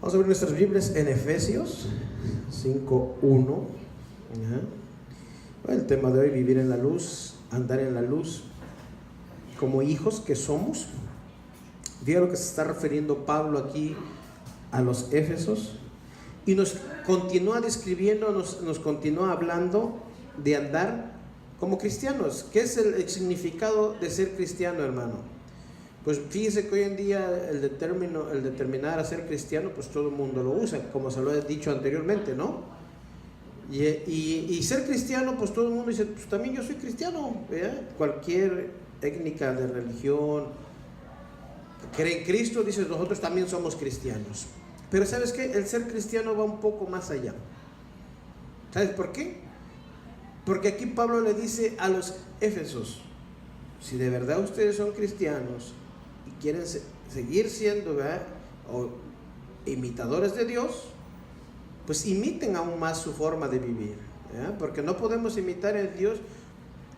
Vamos a abrir nuestras Biblias en Efesios 5:1. El tema de hoy: vivir en la luz, andar en la luz como hijos que somos. Fíjate lo que se está refiriendo Pablo aquí a los Éfesos, y nos continúa describiendo, nos continúa hablando de andar como cristianos. ¿Qué es el significado de ser cristiano, hermano? Pues fíjese que hoy en día el determinar a ser cristiano, pues todo el mundo lo usa, como se lo he dicho anteriormente, ¿no? Y ser cristiano, pues todo el mundo dice, pues también yo soy cristiano, ¿verdad? Cualquier técnica de religión que cree en Cristo, dice, nosotros también somos cristianos. Pero ¿sabes qué? El ser cristiano va un poco más allá. ¿Sabes por qué? Porque aquí Pablo le dice a los Éfesos: si de verdad ustedes son cristianos y quieren seguir siendo, ¿verdad?, o imitadores de Dios, pues imiten aún más su forma de vivir, ¿verdad? Porque no podemos imitar a Dios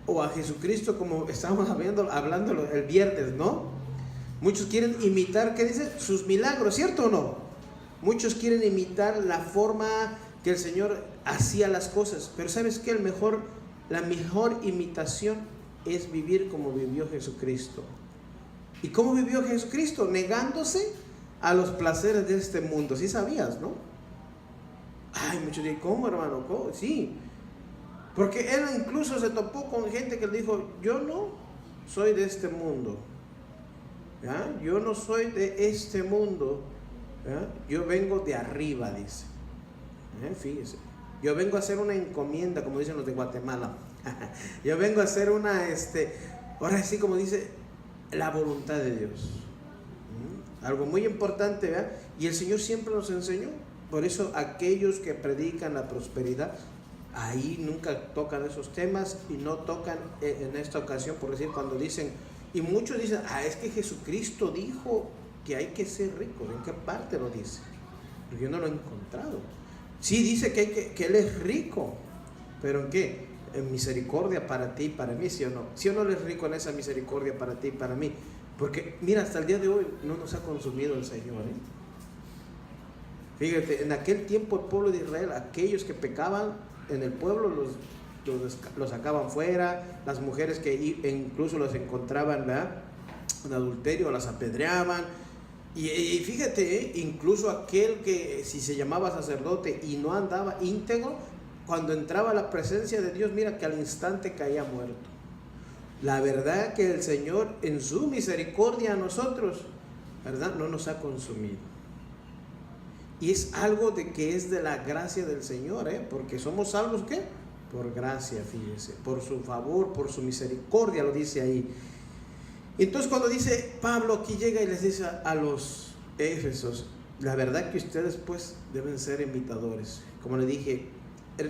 o a Jesucristo como estábamos hablando el viernes, ¿no? Muchos quieren imitar, ¿qué dice? Sus milagros, ¿cierto o no? Muchos quieren imitar la forma que el Señor hacía las cosas, pero ¿sabes qué? La mejor imitación es vivir como vivió Jesucristo. ¿Y cómo vivió Jesucristo? Negándose a los placeres de este mundo. ¿Sí sabías, no? Ay, muchos dicen, ¿cómo, hermano? ¿Cómo? Sí, porque él incluso se topó con gente que le dijo: yo no soy de este mundo, ¿ya? Yo no soy de este mundo, ¿ya? Yo vengo de arriba, dice. Fíjese, yo vengo a hacer una encomienda, como dicen los de Guatemala. Yo vengo a hacer ahora sí, como dice, la voluntad de Dios. Algo muy importante, ¿verdad? Y el Señor siempre nos enseñó. Por eso aquellos que predican la prosperidad, ahí nunca tocan esos temas, y no tocan en esta ocasión, por decir, cuando dicen, y muchos dicen, es que Jesucristo dijo que hay que ser ricos. ¿En qué parte lo dice? Porque yo no lo he encontrado. Sí dice que Él es rico, pero ¿en qué? En misericordia para ti y para mí, ¿sí o no? ¿Sí o no Él es rico en esa misericordia para ti y para mí? Porque mira, hasta el día de hoy no nos ha consumido el Señor, Fíjate, en aquel tiempo el pueblo de Israel, aquellos que pecaban en el pueblo, los sacaban fuera. Las mujeres que incluso los encontraban, ¿verdad?, en adulterio, las apedreaban. Y fíjate, incluso aquel que si se llamaba sacerdote y no andaba íntegro, cuando entraba a la presencia de Dios, mira que al instante caía muerto. La verdad que el Señor, en su misericordia a nosotros, ¿verdad?, no nos ha consumido. Y es algo de que es de la gracia del Señor, porque somos salvos, ¿qué? Por gracia, fíjese, por su favor, por su misericordia, lo dice ahí. Entonces cuando dice Pablo aquí, llega y les dice a los Éfesos: la verdad que ustedes pues deben ser imitadores. Como le dije,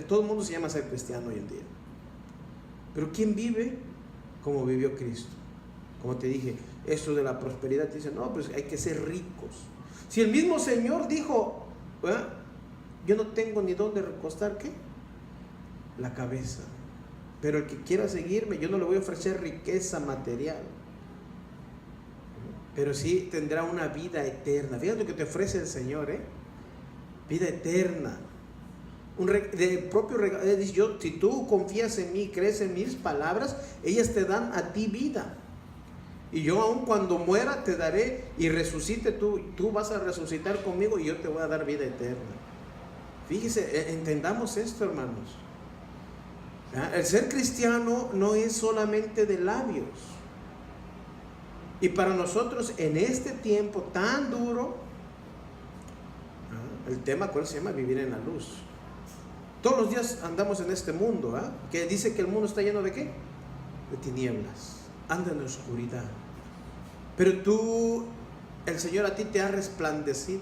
todo el mundo se llama ser cristiano hoy en día, pero ¿quién vive como vivió Cristo? Como te dije, esto de la prosperidad, te dice, no, pues hay que ser ricos. Si el mismo Señor dijo, yo no tengo ni dónde recostar, ¿qué? La cabeza. Pero el que quiera seguirme, yo no le voy a ofrecer riqueza material, pero sí tendrá una vida eterna. Fíjate lo que te ofrece el Señor, vida eterna. El propio regalo. Si tú confías en mí, crees en mis palabras, ellas te dan a ti vida. Y yo aun cuando muera te daré, y resucite tú vas a resucitar conmigo, y yo te voy a dar vida eterna. Fíjese, entendamos esto, hermanos. El ser cristiano no es solamente de labios. Y para nosotros en este tiempo tan duro, el tema, ¿cuál se llama? Vivir en la luz. Todos los días andamos en este mundo, que dice que el mundo está lleno de ¿qué? De tinieblas. Anda en la oscuridad. Pero el Señor a ti te ha resplandecido.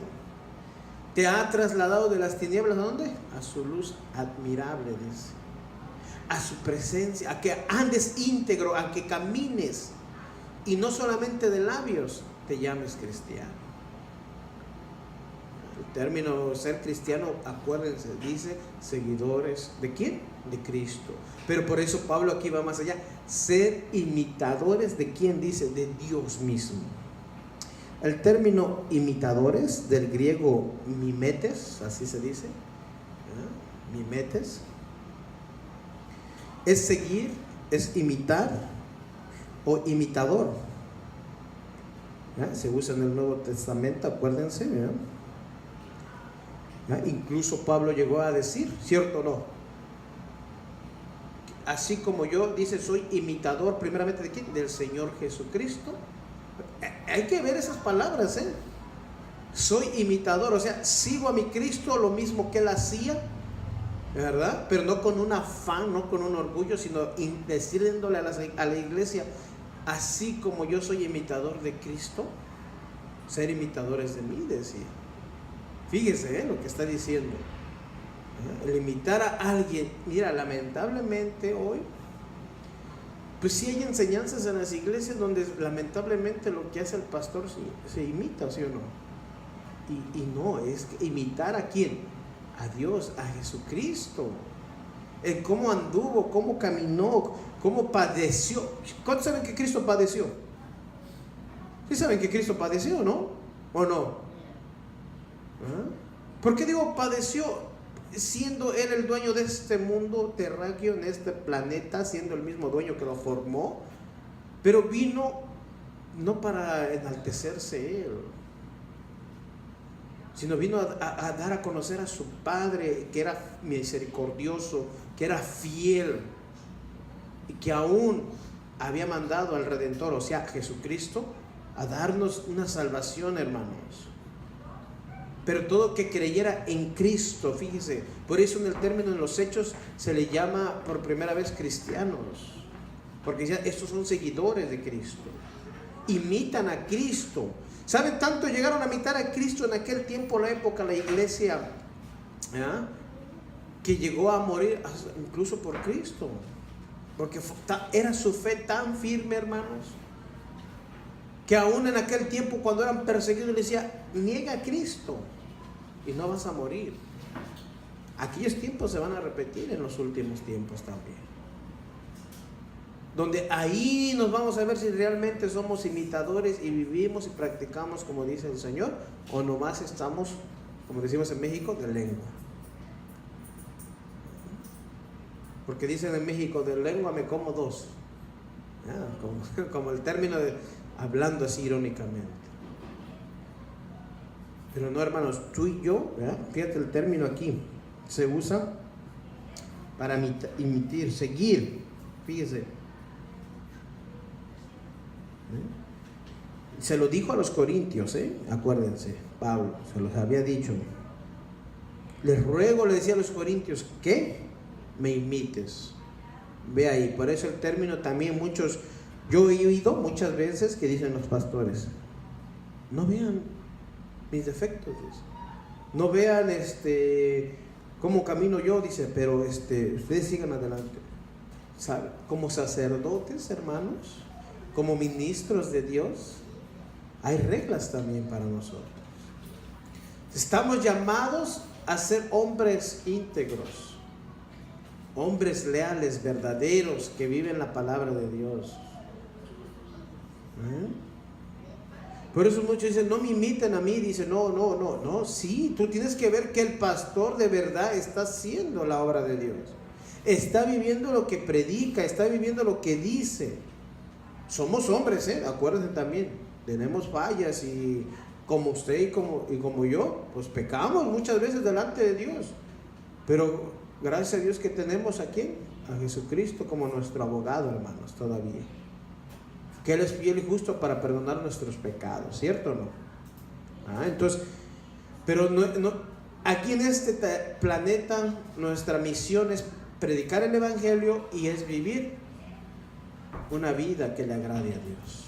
Te ha trasladado de las tinieblas, ¿a dónde? A su luz admirable, dice. A su presencia, a que andes íntegro, a que camines. Y no solamente de labios te llames cristiano. El término ser cristiano, acuérdense, dice seguidores ¿de quién? De Cristo. Pero por eso Pablo aquí va más allá. Ser imitadores ¿de quién? Dice, de Dios mismo. El término imitadores, del griego mimetes, así se dice, mimetes, es seguir, es imitar o imitador. Se usa en el Nuevo Testamento, acuérdense. Incluso Pablo llegó a decir, ¿cierto o no? Así como yo, dice, soy imitador primeramente de ¿quién? Del Señor Jesucristo. Hay que ver esas palabras, soy imitador, o sea, sigo a mi Cristo lo mismo que Él hacía, ¿verdad? Pero no con un afán, no con un orgullo, sino diciéndole a la iglesia, así como yo soy imitador de Cristo, ser imitadores de mí, decía. Fíjese lo que está diciendo. El imitar a alguien. Mira, lamentablemente hoy, pues sí hay enseñanzas en las iglesias donde lamentablemente lo que hace el pastor se imita, ¿sí o no? Y no, es imitar ¿a quién? A Dios, a Jesucristo. En cómo anduvo, cómo caminó, cómo padeció. ¿Cuántos saben que Cristo padeció? ¿Sí saben que Cristo padeció, no? ¿O no? ¿Por qué digo padeció? Siendo Él el dueño de este mundo terráqueo, en este planeta, siendo el mismo dueño que lo formó, pero vino no para enaltecerse Él, sino vino a dar a conocer a su Padre, que era misericordioso, que era fiel, y que aún había mandado al Redentor, o sea, Jesucristo, a darnos una salvación, hermanos. Pero todo que creyera en Cristo, fíjese, por eso en el término, en los hechos, se le llama por primera vez cristianos, porque ya estos son seguidores de Cristo, imitan a Cristo. ¿Saben? Tanto llegaron a imitar a Cristo en aquel tiempo, la época, la iglesia, que llegó a morir incluso por Cristo, porque era su fe tan firme, hermanos, que aún en aquel tiempo, cuando eran perseguidos, le decía, niega a Cristo y no vas a morir. Aquellos tiempos se van a repetir en los últimos tiempos también, donde ahí nos vamos a ver si realmente somos imitadores y vivimos y practicamos como dice el Señor, o nomás estamos, como decimos en México, de lengua. Porque dicen en México, de lengua me como dos, como el término de hablando así irónicamente. Pero no, hermanos, tú y yo, fíjate el término aquí, se usa para imitar, seguir, fíjese. Se lo dijo a los corintios, acuérdense, Pablo se los había dicho. Les ruego, le decía a los corintios, que me imites. Ve ahí, por eso el término también muchos, yo he oído muchas veces que dicen los pastores, no vean mis defectos, dice. No vean cómo camino yo, dice, pero ustedes sigan adelante. ¿Sabe? Como sacerdotes, hermanos, como ministros de Dios, hay reglas también para nosotros. Estamos llamados a ser hombres íntegros, hombres leales, verdaderos, que viven la palabra de Dios. Por eso muchos dicen, no me imiten a mí. Dicen, no, sí, tú tienes que ver que el pastor de verdad está haciendo la obra de Dios, está viviendo lo que predica, está viviendo lo que dice. Somos hombres, acuérdense también, tenemos fallas, y como usted y como yo, pues pecamos muchas veces delante de Dios, pero gracias a Dios que tenemos aquí a Jesucristo como nuestro abogado, hermanos, todavía, que Él es fiel y justo para perdonar nuestros pecados, ¿cierto o no? Entonces, pero no, aquí en este planeta nuestra misión es predicar el Evangelio y es vivir una vida que le agrade a Dios.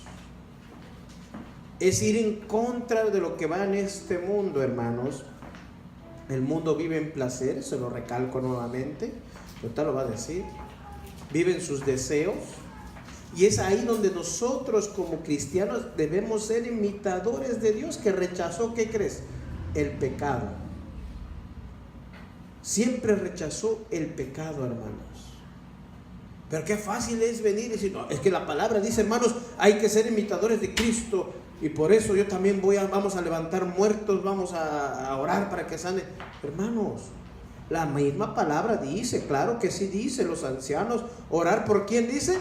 Es ir en contra de lo que va en este mundo, hermanos. El mundo vive en placer, se lo recalco nuevamente, ahorita lo va a decir. Vive en sus deseos. Y es ahí donde nosotros como cristianos debemos ser imitadores de Dios, que rechazó, ¿qué crees? El pecado. Siempre rechazó el pecado, hermanos. Pero qué fácil es venir y decir, no, es que la palabra dice, hermanos, hay que ser imitadores de Cristo. y por eso yo también vamos a levantar muertos, vamos a orar para que sane. Hermanos, la misma palabra dice, claro que sí dice, los ancianos, orar por quién dice,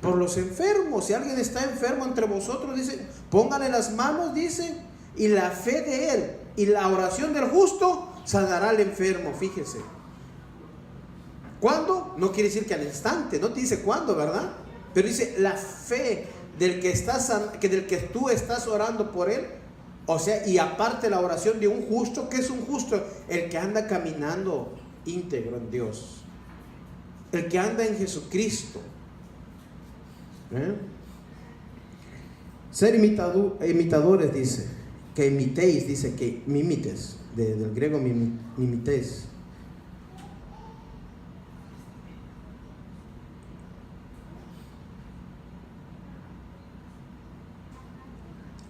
por los enfermos. Si alguien está enfermo entre vosotros, dice, póngale las manos, dice, y la fe de él y la oración del justo sanará al enfermo. Fíjese, ¿cuándo? No quiere decir que al instante, no te dice cuándo, ¿verdad? Pero dice la fe del que tú estás orando por él. O sea, y aparte la oración de un justo. ¿Qué es un justo? El que anda caminando íntegro en Dios, el que anda en Jesucristo. Ser imitadores, dice, que imitéis, dice que mimites, del griego mimitéis.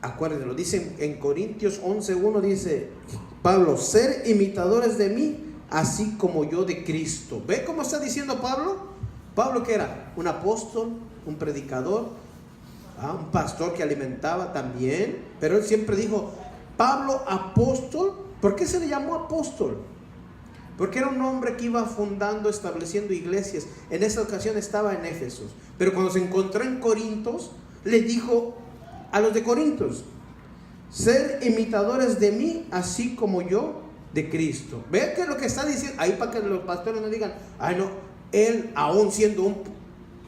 Acuérdense, lo dice en Corintios 11:1, dice Pablo, ser imitadores de mí, así como yo de Cristo. ¿Ve cómo está diciendo Pablo? Pablo, que era un apóstol, un predicador, un pastor que alimentaba también, pero él siempre dijo, Pablo apóstol. ¿Por qué se le llamó apóstol? Porque era un hombre que iba fundando, estableciendo iglesias. En esa ocasión estaba en Éfeso, pero cuando se encontró en Corintos, le dijo a los de Corintos, ser imitadores de mí, así como yo de Cristo. Vean que lo que está diciendo ahí, para que los pastores no digan, ay no, él aún siendo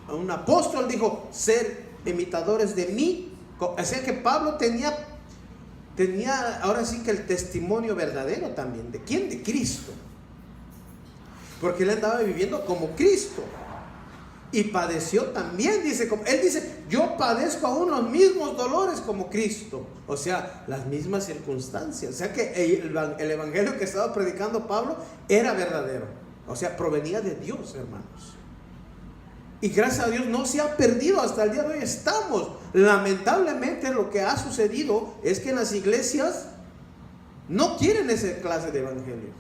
un apóstol dijo, ser imitadores de mí. O sea que Pablo tenía ahora sí que el testimonio verdadero también. ¿De quién? De Cristo. Porque él andaba viviendo como Cristo. Y padeció también, dice, él dice, yo padezco aún los mismos dolores como Cristo. O sea, las mismas circunstancias. O sea que el evangelio que estaba predicando Pablo era verdadero. O sea, provenía de Dios, hermanos. Y gracias a Dios no se ha perdido, hasta el día de hoy estamos. Lamentablemente lo que ha sucedido es que en las iglesias no quieren esa clase de evangelio.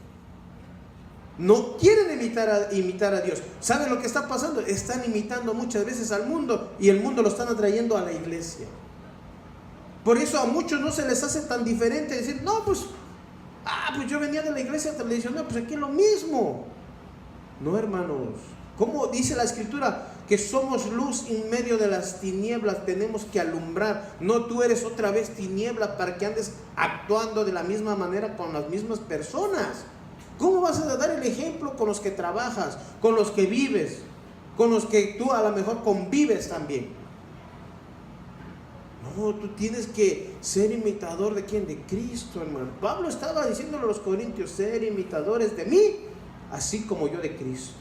No quieren imitar a Dios. ¿Saben lo que está pasando? Están imitando muchas veces al mundo y el mundo lo están atrayendo a la iglesia. Por eso a muchos no se les hace tan diferente decir, no, pues yo venía de la iglesia tradicional, pues aquí es lo mismo. No, hermanos. ¿Cómo dice la escritura? Que somos luz en medio de las tinieblas, tenemos que alumbrar. No, tú eres otra vez tiniebla para que andes actuando de la misma manera con las mismas personas. ¿Cómo vas a dar el ejemplo con los que trabajas, con los que vives, con los que tú a lo mejor convives también? No, tú tienes que ser imitador de ¿quién? De Cristo, hermano. Pablo estaba diciéndole a los corintios, ser imitadores de mí, así como yo de Cristo.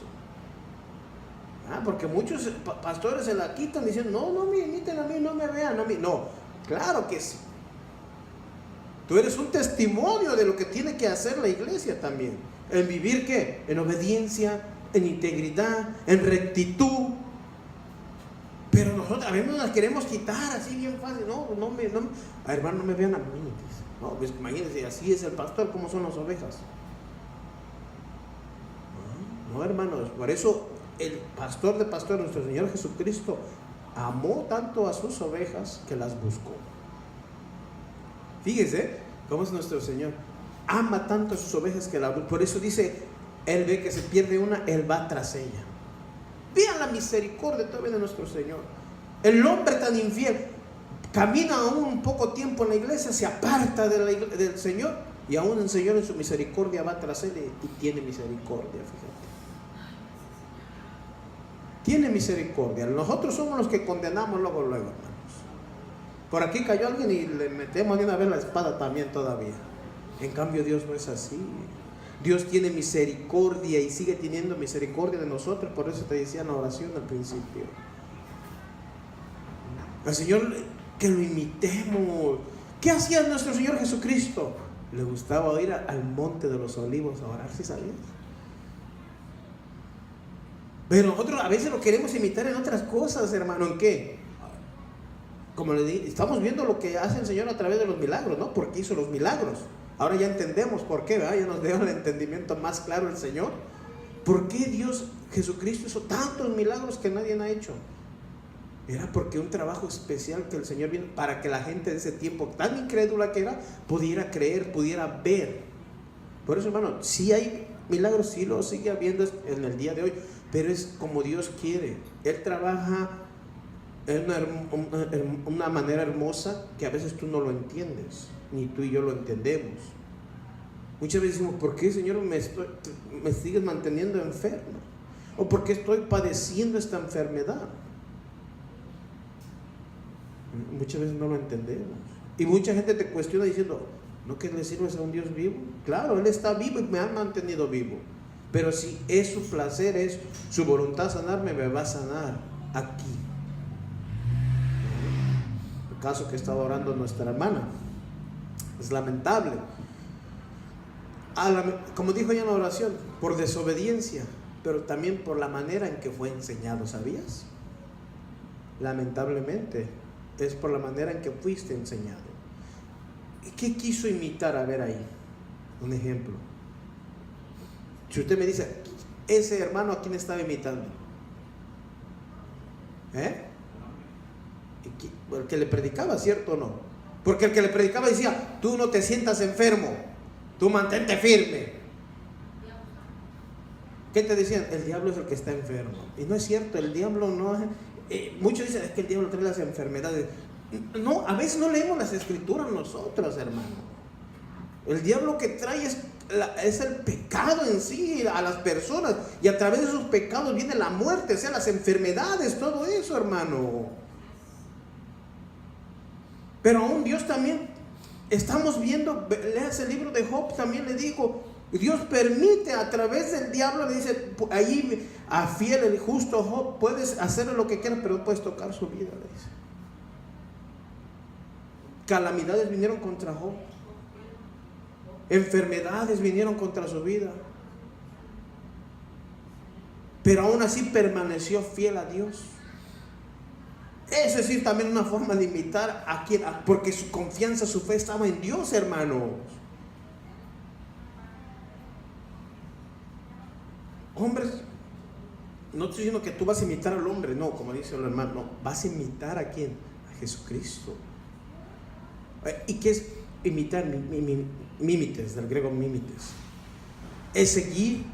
Porque muchos pastores se la quitan diciendo, no me imiten a mí, no me vean a mí. No, claro que sí. Tú eres un testimonio de lo que tiene que hacer la iglesia también. En vivir ¿qué? En obediencia, en integridad, en rectitud. Pero nosotros a veces nos las queremos quitar así bien fácil. Hermano, no me vean a mí. No, pues imagínense, así es el pastor, como son las ovejas. No, hermanos, por eso el pastor de pastores, nuestro Señor Jesucristo, amó tanto a sus ovejas que las buscó. Fíjese cómo es nuestro Señor. Ama tanto a sus ovejas que las buscó. Por eso dice, Él ve que se pierde una, Él va tras ella. Vean la misericordia todavía de nuestro Señor. El hombre tan infiel camina aún un poco tiempo en la iglesia, se aparta del Señor, y aún el Señor en su misericordia va tras él y tiene misericordia, fíjate. Tiene misericordia. Nosotros somos los que condenamos luego, hermanos. Por aquí cayó alguien y le metemos de una vez la espada también todavía. En cambio Dios no es así. Dios tiene misericordia y sigue teniendo misericordia de nosotros. Por eso te decía en la oración al principio, al Señor que lo imitemos. ¿Qué hacía nuestro Señor Jesucristo? Le gustaba ir al monte de los olivos a orar, ¿sí sabías? Pero nosotros a veces lo queremos imitar en otras cosas, hermano. ¿En qué? Como le dije, estamos viendo lo que hace el Señor a través de los milagros, ¿no? Porque hizo los milagros. Ahora ya entendemos por qué, ¿verdad? Ya nos dio el entendimiento más claro el ¿Por qué Dios, Jesucristo, hizo tantos milagros que nadie ha hecho? Era porque un trabajo especial que el Señor vino para que la gente de ese tiempo tan incrédula que era, pudiera creer, pudiera ver. Por eso, hermano, sí hay milagros, sí lo sigue habiendo en el día de hoy, pero es como Dios quiere. Él trabaja en una manera hermosa que a veces tú no lo entiendes, ni tú y yo lo entendemos. Muchas veces decimos, ¿por qué, Señor, me sigues manteniendo enfermo? ¿O por qué estoy padeciendo esta enfermedad? Muchas veces no lo entendemos. Y mucha gente te cuestiona diciendo, ¿no que le sirves a un Dios vivo? Claro, Él está vivo y me ha mantenido vivo. Pero si es su placer, es su voluntad sanarme, me va a sanar aquí. El caso que estaba orando nuestra hermana es lamentable. Como dijo ella en la oración, por desobediencia, pero también por la manera en que fue enseñado, ¿sabías? Lamentablemente es por la manera en que fuiste enseñado. ¿Qué quiso imitar? A ver ahí, un ejemplo. Si usted me dice, ese hermano, ¿a quién estaba imitando? El que le predicaba, ¿cierto o no? Porque el que le predicaba decía, tú no te sientas enfermo, tú mantente firme. ¿Qué te decían? El diablo es el que está enfermo. Y no es cierto, el diablo no es... muchos dicen, es que el diablo trae las enfermedades. No, a veces no leemos las escrituras nosotros, hermano. El diablo que trae es el pecado en sí a las personas, y a través de esos pecados viene la muerte, o sea, las enfermedades, todo eso, hermano. Pero aún Dios también, estamos viendo, leas el libro de Job, también le dijo, Dios permite a través del diablo, le dice, ahí a fiel el justo Job, puedes hacerle lo que quieras, pero no puedes tocar su vida, le dice. Calamidades vinieron contra Job, enfermedades vinieron contra su vida, pero aún así permaneció fiel a Dios. Eso es decir, también una forma de imitar a quien, porque su confianza, su fe estaba en Dios, hermanos. Hombres, no estoy diciendo que tú vas a imitar al hombre, no, como dice el hermano, no, vas a imitar ¿a quién? A Jesucristo. ¿Y qué es imitar? Mímites, del griego mímites. Es seguir,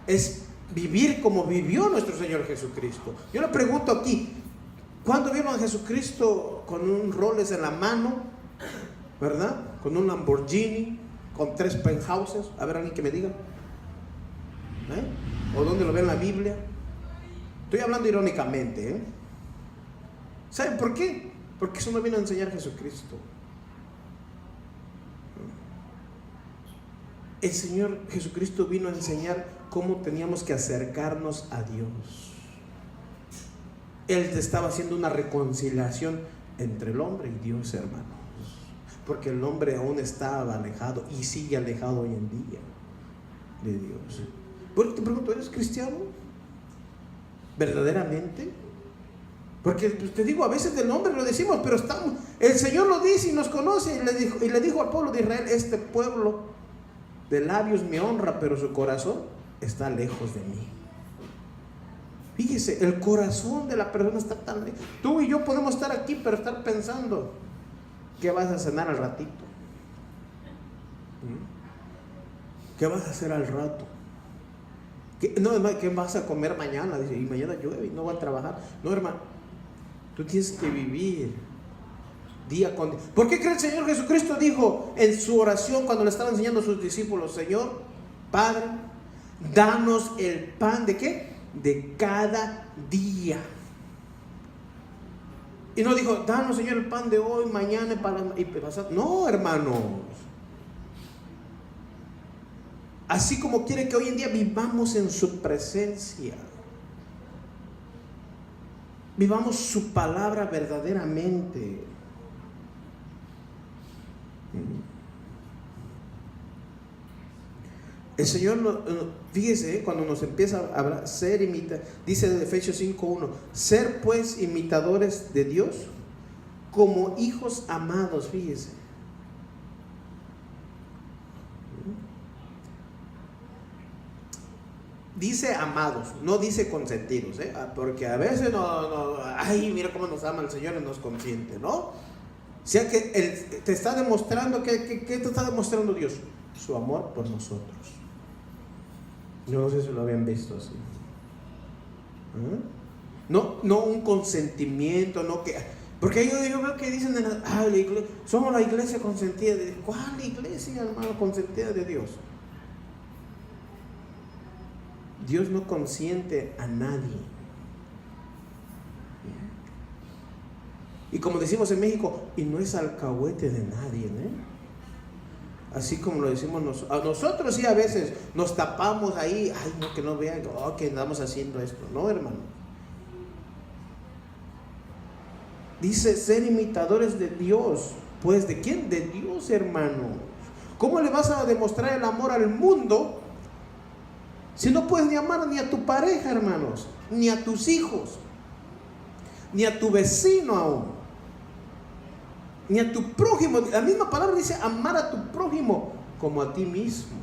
es vivir como vivió nuestro Señor Jesucristo. Yo le pregunto aquí, ¿cuándo vieron a Jesucristo con un Rolex en la mano? ¿Verdad? Con un Lamborghini, con 3 penthouses. A ver, alguien que me diga. ¿O dónde lo ve en la Biblia? Estoy hablando irónicamente, ¿Saben por qué? Porque eso no vino a enseñar Jesucristo. El Señor Jesucristo vino a enseñar cómo teníamos que acercarnos a Dios. Él estaba haciendo una reconciliación entre el hombre y Dios, hermanos, porque el hombre aún estaba alejado y sigue alejado hoy en día de Dios. Bueno, te pregunto, ¿eres cristiano? ¿Verdaderamente? Porque te digo, a veces del nombre lo decimos, pero el Señor lo dice y nos conoce, y le dijo al pueblo de Israel, este pueblo de labios me honra, pero su corazón está lejos de mí. Fíjese, el corazón de la persona está tan lejos. Tú y yo podemos estar aquí, pero estar pensando ¿qué vas a cenar al ratito? ¿Qué vas a hacer al rato? ¿Qué vas a comer mañana? Dice, y mañana llueve y no voy a trabajar. No, hermano, tú tienes que vivir día con día. ¿Por qué cree el Señor Jesucristo dijo en su oración cuando le estaba enseñando a sus discípulos, Señor, Padre, danos el pan de ¿qué? De cada día. Y no dijo, danos, Señor, el pan de hoy, mañana y pasado. No, hermanos. Así como quiere que hoy en día vivamos en su presencia, vivamos su palabra verdaderamente. El Señor, fíjese, cuando nos empieza a hablar, dice en Efesios 5:1, ser pues imitadores de Dios como hijos amados, fíjese. dice amados, no dice consentidos, porque a veces ay, mira cómo nos ama el Señor y nos consiente, ¿no? O sea que Él te está demostrando, ¿qué te está demostrando Dios? Su amor por nosotros. Yo no sé si lo habían visto así. No un consentimiento, no que... Porque yo veo que dicen, somos la iglesia consentida de Dios. ¿Cuál iglesia, hermano, consentida de Dios? Dios no consiente a nadie. Y como decimos en México, y no es alcahuete de nadie, Así como lo decimos nosotros, sí, a veces nos tapamos ahí, ay, no, que no vean, que andamos haciendo esto. No, hermano. Dice, ser imitadores de Dios. Pues, ¿de quién? De Dios, hermano. ¿Cómo le vas a demostrar el amor al mundo si no puedes ni amar ni a tu pareja, hermanos, ni a tus hijos, ni a tu vecino aún, ni a tu prójimo? La misma palabra dice amar a tu prójimo como a ti mismo.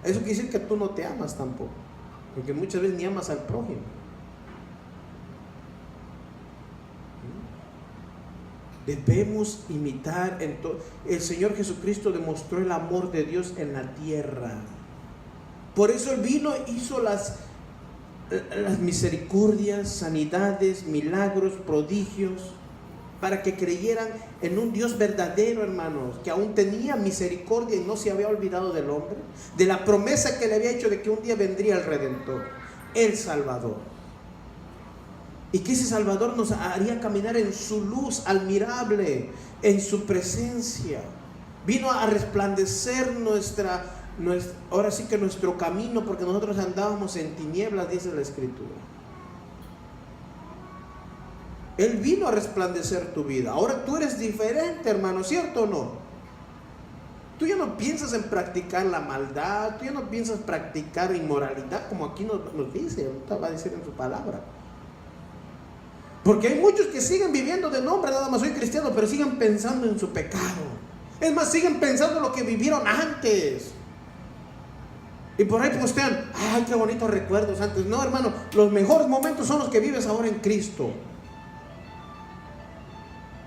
Eso quiere decir que tú no te amas tampoco, porque muchas veces ni amas al prójimo. Debemos imitar el Señor Jesucristo demostró el amor de Dios en la tierra. Por eso Él vino e hizo las misericordias, sanidades, milagros, prodigios, para que creyeran en un Dios verdadero, hermanos, que aún tenía misericordia y no se había olvidado del hombre, de la promesa que le había hecho de que un día vendría el Redentor, el Salvador, y que ese Salvador nos haría caminar en su luz admirable, en su presencia. Vino a resplandecer ahora sí que nuestro camino, porque nosotros andábamos en tinieblas, dice la Escritura. Él vino a resplandecer tu vida. Ahora tú eres diferente, hermano, ¿cierto o no? Tú ya no piensas en practicar la maldad, tú ya no piensas practicar inmoralidad, como aquí nos dice, ahorita va a decir en su palabra. Porque hay muchos que siguen viviendo de nombre, nada más soy cristiano, pero siguen pensando en su pecado. Es más, siguen pensando en lo que vivieron antes. Y por ahí postean, ay, qué bonitos recuerdos antes. No, hermano, los mejores momentos son los que vives ahora en Cristo.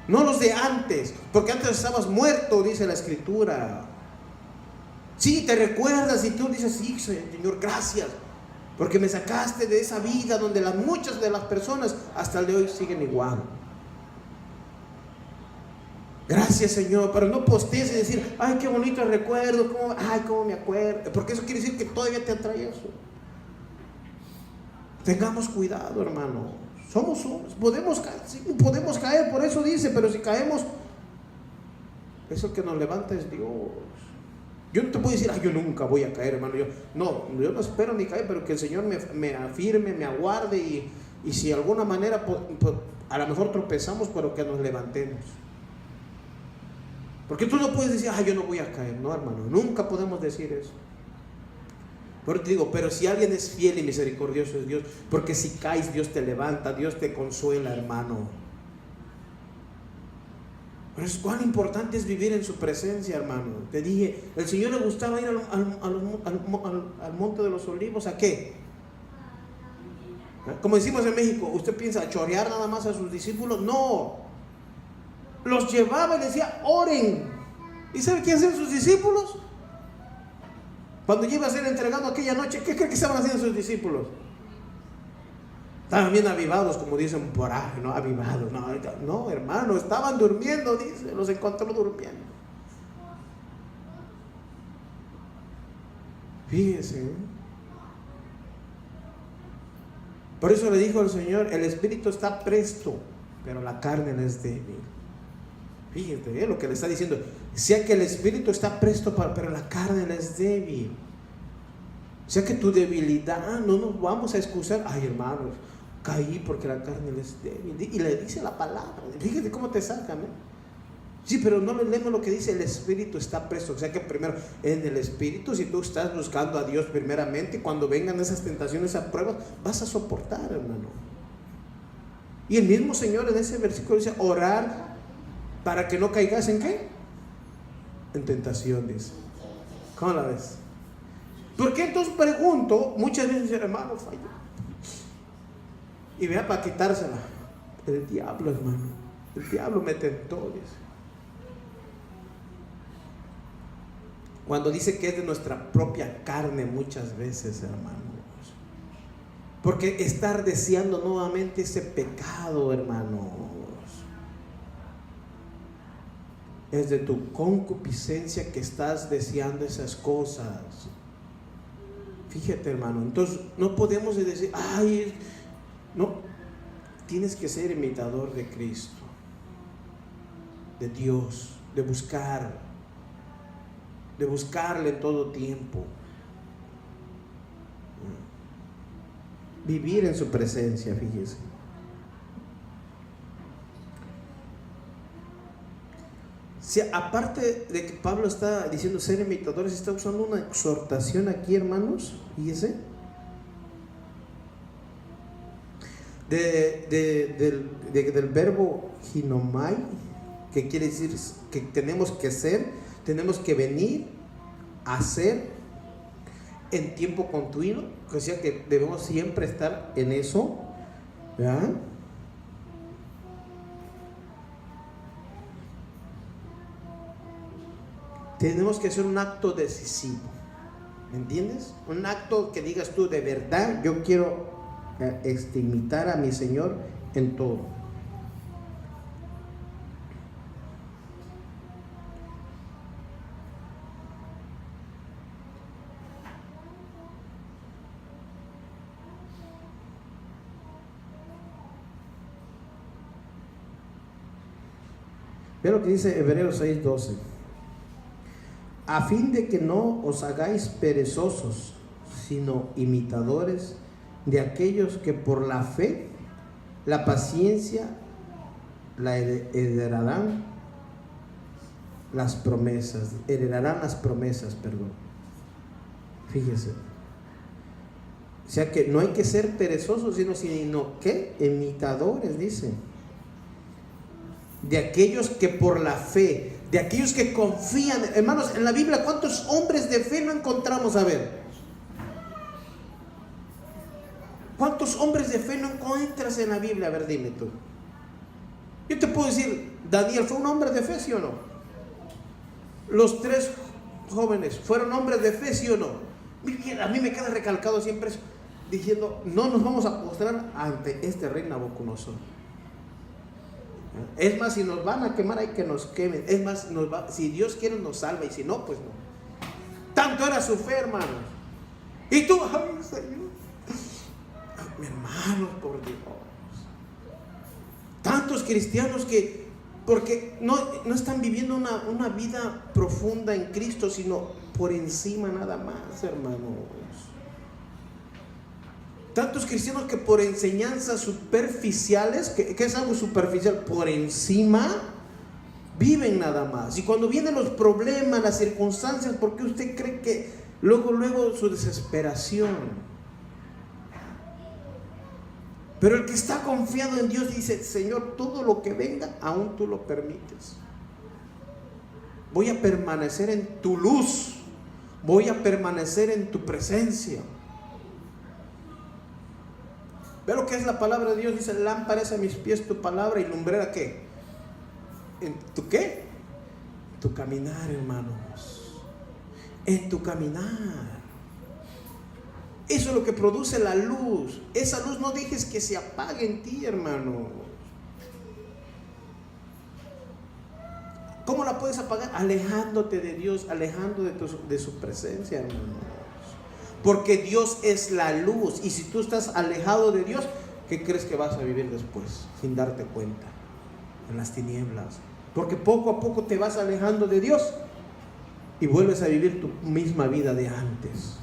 No los de antes, porque antes estabas muerto, dice la Escritura. Sí, te recuerdas y tú dices, sí, Señor, gracias, porque me sacaste de esa vida donde muchas de las personas hasta el de hoy siguen igual. Gracias, Señor, pero no postees y decir, ay, qué bonito recuerdo, cómo me acuerdo, porque eso quiere decir que todavía te atrae eso. Tengamos cuidado, hermano. Podemos caer, por eso dice, pero si caemos, eso que nos levanta es Dios. Yo no te puedo decir, yo nunca voy a caer, hermano. Yo no espero ni caer, pero que el Señor me afirme, me aguarde, y si de alguna manera, a lo mejor tropezamos, pero que nos levantemos. Porque tú no puedes decir, yo no voy a caer. No, hermano, nunca podemos decir eso. Pero te digo, pero si alguien es fiel y misericordioso es Dios, porque si caes, Dios te levanta, Dios te consuela, hermano. Pero cuán importante es vivir en su presencia, hermano. Te dije, el Señor le gustaba ir al Monte de los Olivos, ¿a qué? Como decimos en México, ¿usted piensa chorear nada más a sus discípulos? No. Los llevaba y decía, oren. ¿Y sabe qué hacen sus discípulos? Cuando iba a ser entregado aquella noche, ¿qué cree que estaban haciendo sus discípulos? Estaban bien avivados, como dicen por ahí, ¿no? Avivados. No, hermano, estaban durmiendo, dice, los encontró durmiendo. Fíjese. Por eso le dijo el Señor, el espíritu está presto, pero la carne no es débil. Fíjate lo que le está diciendo. Sea que el espíritu está presto, pero la carne no es débil. Sea que tu debilidad, no nos vamos a excusar. Ay, hermanos, caí porque la carne no es débil. Y le dice la palabra. Fíjate cómo te sacan, Sí, pero no le leemos lo que dice, el espíritu está presto. O sea que primero, en el espíritu, si tú estás buscando a Dios primeramente, cuando vengan esas tentaciones, esas pruebas, vas a soportar, hermano. Y el mismo Señor en ese versículo dice, orar para que no caigas en ¿qué? En tentaciones. ¿Cómo la ves? Porque entonces pregunto, muchas veces, hermano, falló. Y vea para quitársela. El diablo, hermano. El diablo me tentó, dice. Cuando dice que es de nuestra propia carne muchas veces, hermanos. Porque estar deseando nuevamente ese pecado, hermanos, es de tu concupiscencia que estás deseando esas cosas. Fíjate, hermano. Entonces no podemos decir, ay, no. Tienes que ser imitador de Cristo, de Dios, de buscarle en todo tiempo, vivir en su presencia. Fíjese, si aparte de que Pablo está diciendo ser imitadores, está usando una exhortación aquí, hermanos. Fíjese, del verbo ginomai, que quiere decir que tenemos que ser, tenemos que venir a ser en tiempo continuo, o sea que debemos siempre estar en eso, ¿verdad? Tenemos que hacer un acto decisivo, ¿me entiendes? Un acto que digas tú, de verdad, yo quiero imitar a mi Señor en todo. Ve lo que dice Hebreos 6:12. A fin de que no os hagáis perezosos, sino imitadores de aquellos que por la fe, la paciencia, la heredarán las promesas, perdón. Fíjese. O sea que no hay que ser perezosos, sino ¿qué? Imitadores, dice. De aquellos que por la fe, de aquellos que confían. Hermanos, en la Biblia, ¿cuántos hombres de fe no encontramos? A ver, ¿cuántos hombres de fe no encuentras en la Biblia? A ver, dime tú. Yo te puedo decir, Daniel fue un hombre de fe, ¿sí o no? Los 3 jóvenes fueron hombres de fe, ¿sí o no? A mí me queda recalcado siempre eso, diciendo, no nos vamos a postrar ante este rey Nabucodonosor. Es más, si nos van a quemar, hay que nos quemen. Es más, si Dios quiere nos salva, y si no, pues no. Tanto era su fe, hermanos. Y tú, ay, Señor, mi hermano, por Dios. Tantos cristianos que, porque no están viviendo una vida profunda en Cristo, sino por encima nada más, hermanos. Tantos cristianos que por enseñanzas superficiales, que es algo superficial, por encima, viven nada más. Y cuando vienen los problemas, las circunstancias, ¿por qué usted cree que luego su desesperación? Pero el que está confiado en Dios dice, Señor, todo lo que venga, aún tú lo permites. Voy a permanecer en tu luz, voy a permanecer en tu presencia. Ve lo que es la palabra de Dios. Dice, lámpara es a mis pies tu palabra y lumbrera, ¿qué? ¿En tu qué? Tu caminar, hermanos. En tu caminar. Eso es lo que produce la luz. Esa luz no dejes que se apague en ti, hermanos. ¿Cómo la puedes apagar? Alejándote de Dios, alejando de su presencia, hermanos. Porque Dios es la luz. Y si tú estás alejado de Dios, ¿qué crees que vas a vivir después? Sin darte cuenta, en las tinieblas. Porque poco a poco te vas alejando de Dios y vuelves a vivir tu misma vida de antes.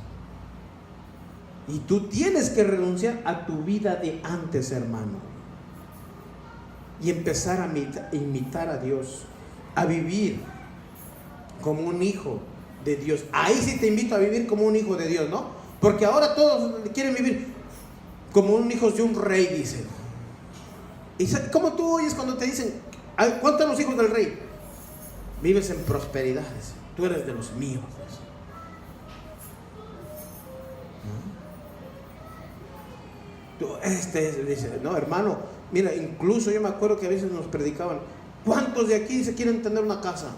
Y tú tienes que renunciar a tu vida de antes, hermano, y empezar a imitar a Dios, a vivir como un hijo de Dios. Ahí sí te invito a vivir como un hijo de Dios, ¿no? Porque ahora todos quieren vivir como un hijo de un rey, dicen. ¿Y cómo tú oyes cuando te dicen, cuántos son los hijos del rey? Vives en prosperidad, tú eres de los míos. Dice, no, hermano, mira, incluso yo me acuerdo que a veces nos predicaban, ¿cuántos de aquí se quieren tener una casa?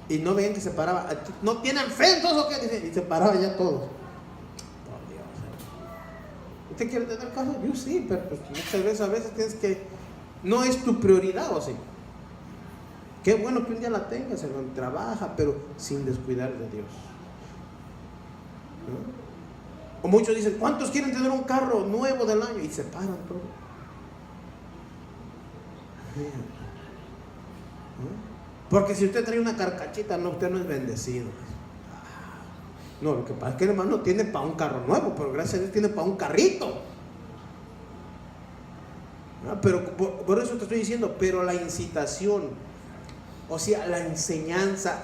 Y no veían que se paraba, ¿no tienen fe entonces o qué? Dice, y se paraban ya todos. Por Dios, ¿usted quiere tener casa? Yo sí, pero pues muchas veces tienes que, no es tu prioridad, ¿o sí? Qué bueno que un día la tengas, hermano, trabaja, pero sin descuidar de Dios. ¿No? O muchos dicen, ¿cuántos quieren tener un carro nuevo del año? Y se paran todo. Porque si usted trae una carcachita, no, usted no es bendecido. No, lo que pasa es que el hermano tiene para un carro nuevo, pero gracias a Dios tiene para un carrito. Pero por eso te estoy diciendo, pero la incitación, o sea, la enseñanza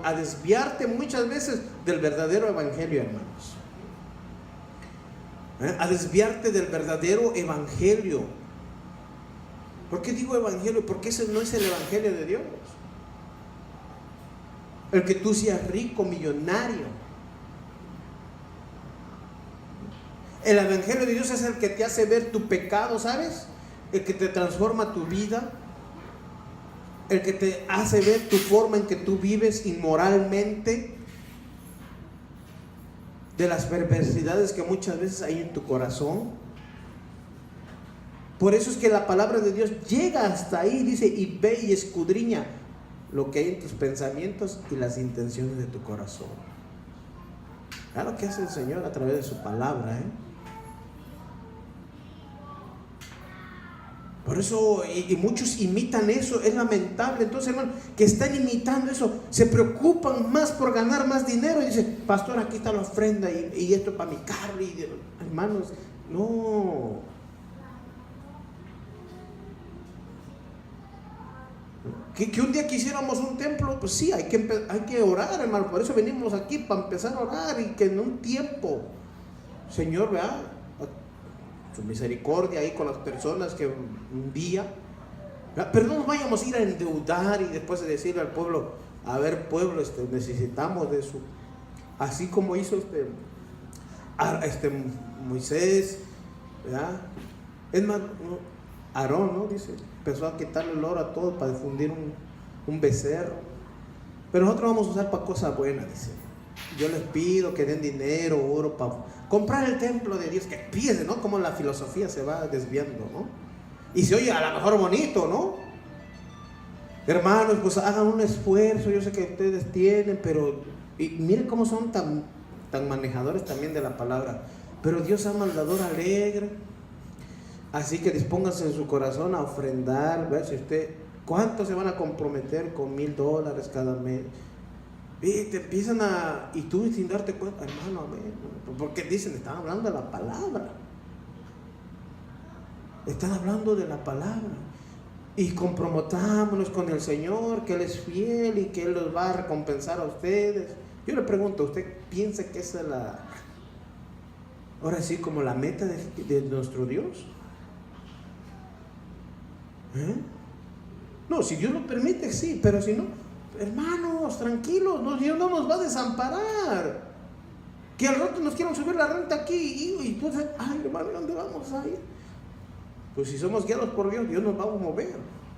a desviarte muchas veces del verdadero evangelio, hermanos. A desviarte del verdadero evangelio. ¿Por qué digo evangelio? Porque ese no es el evangelio de Dios. El que tú seas rico, millonario. El evangelio de Dios es el que te hace ver tu pecado, ¿sabes? El que te transforma tu vida. El que te hace ver tu forma en que tú vives inmoralmente, de las perversidades que muchas veces hay en tu corazón. Por eso es que la palabra de Dios llega hasta ahí, dice, y ve y escudriña lo que hay en tus pensamientos y las intenciones de tu corazón. Claro que hace el Señor a través de su palabra, Por eso, y muchos imitan eso, es lamentable. Entonces, hermano, que están imitando eso, se preocupan más por ganar más dinero y dicen, pastor, aquí está la ofrenda y esto para mi carro. Y hermanos, no. Que un día quisiéramos un templo, pues sí, hay que orar, hermano. Por eso venimos aquí, para empezar a orar, y que en un tiempo, Señor, ¿verdad?, su misericordia ahí con las personas que un día, pero no nos vayamos a ir a endeudar y después de decirle al pueblo, a ver, pueblo, necesitamos de eso, así como hizo Moisés, ¿verdad? Es más, Aarón, ¿no? Dice, empezó a quitarle el oro a todo para difundir un becerro, pero nosotros vamos a usar para cosas buenas, dice. Yo les pido que den dinero, oro para comprar el templo de Dios. Que fíjense, ¿no?, cómo la filosofía se va desviando, ¿no? Y se oye a lo mejor bonito, ¿no? Hermanos, pues hagan un esfuerzo. Yo sé que ustedes tienen, pero y miren cómo son tan manejadores también de la palabra. Pero Dios ama al dador alegre. Así que dispónganse en su corazón a ofrendar. ¿Ves? ¿Cuántos se van a comprometer con $1,000 cada mes? Y te empiezan y tú sin darte cuenta, hermano, amén, porque dicen, están hablando de la palabra, están hablando de la palabra, y comprometámonos con el Señor, que Él es fiel y que Él los va a recompensar a ustedes. Yo le pregunto, ¿usted piensa que esa es ahora sí, como la meta de nuestro Dios? No, si Dios lo permite, sí, pero si no, hermanos, tranquilos, Dios no nos va a desamparar. Que al rato nos quieran subir la renta aquí y tú dices, ay, hermano, ¿dónde vamos a ir? Pues si somos guiados por Dios, Dios nos va a mover,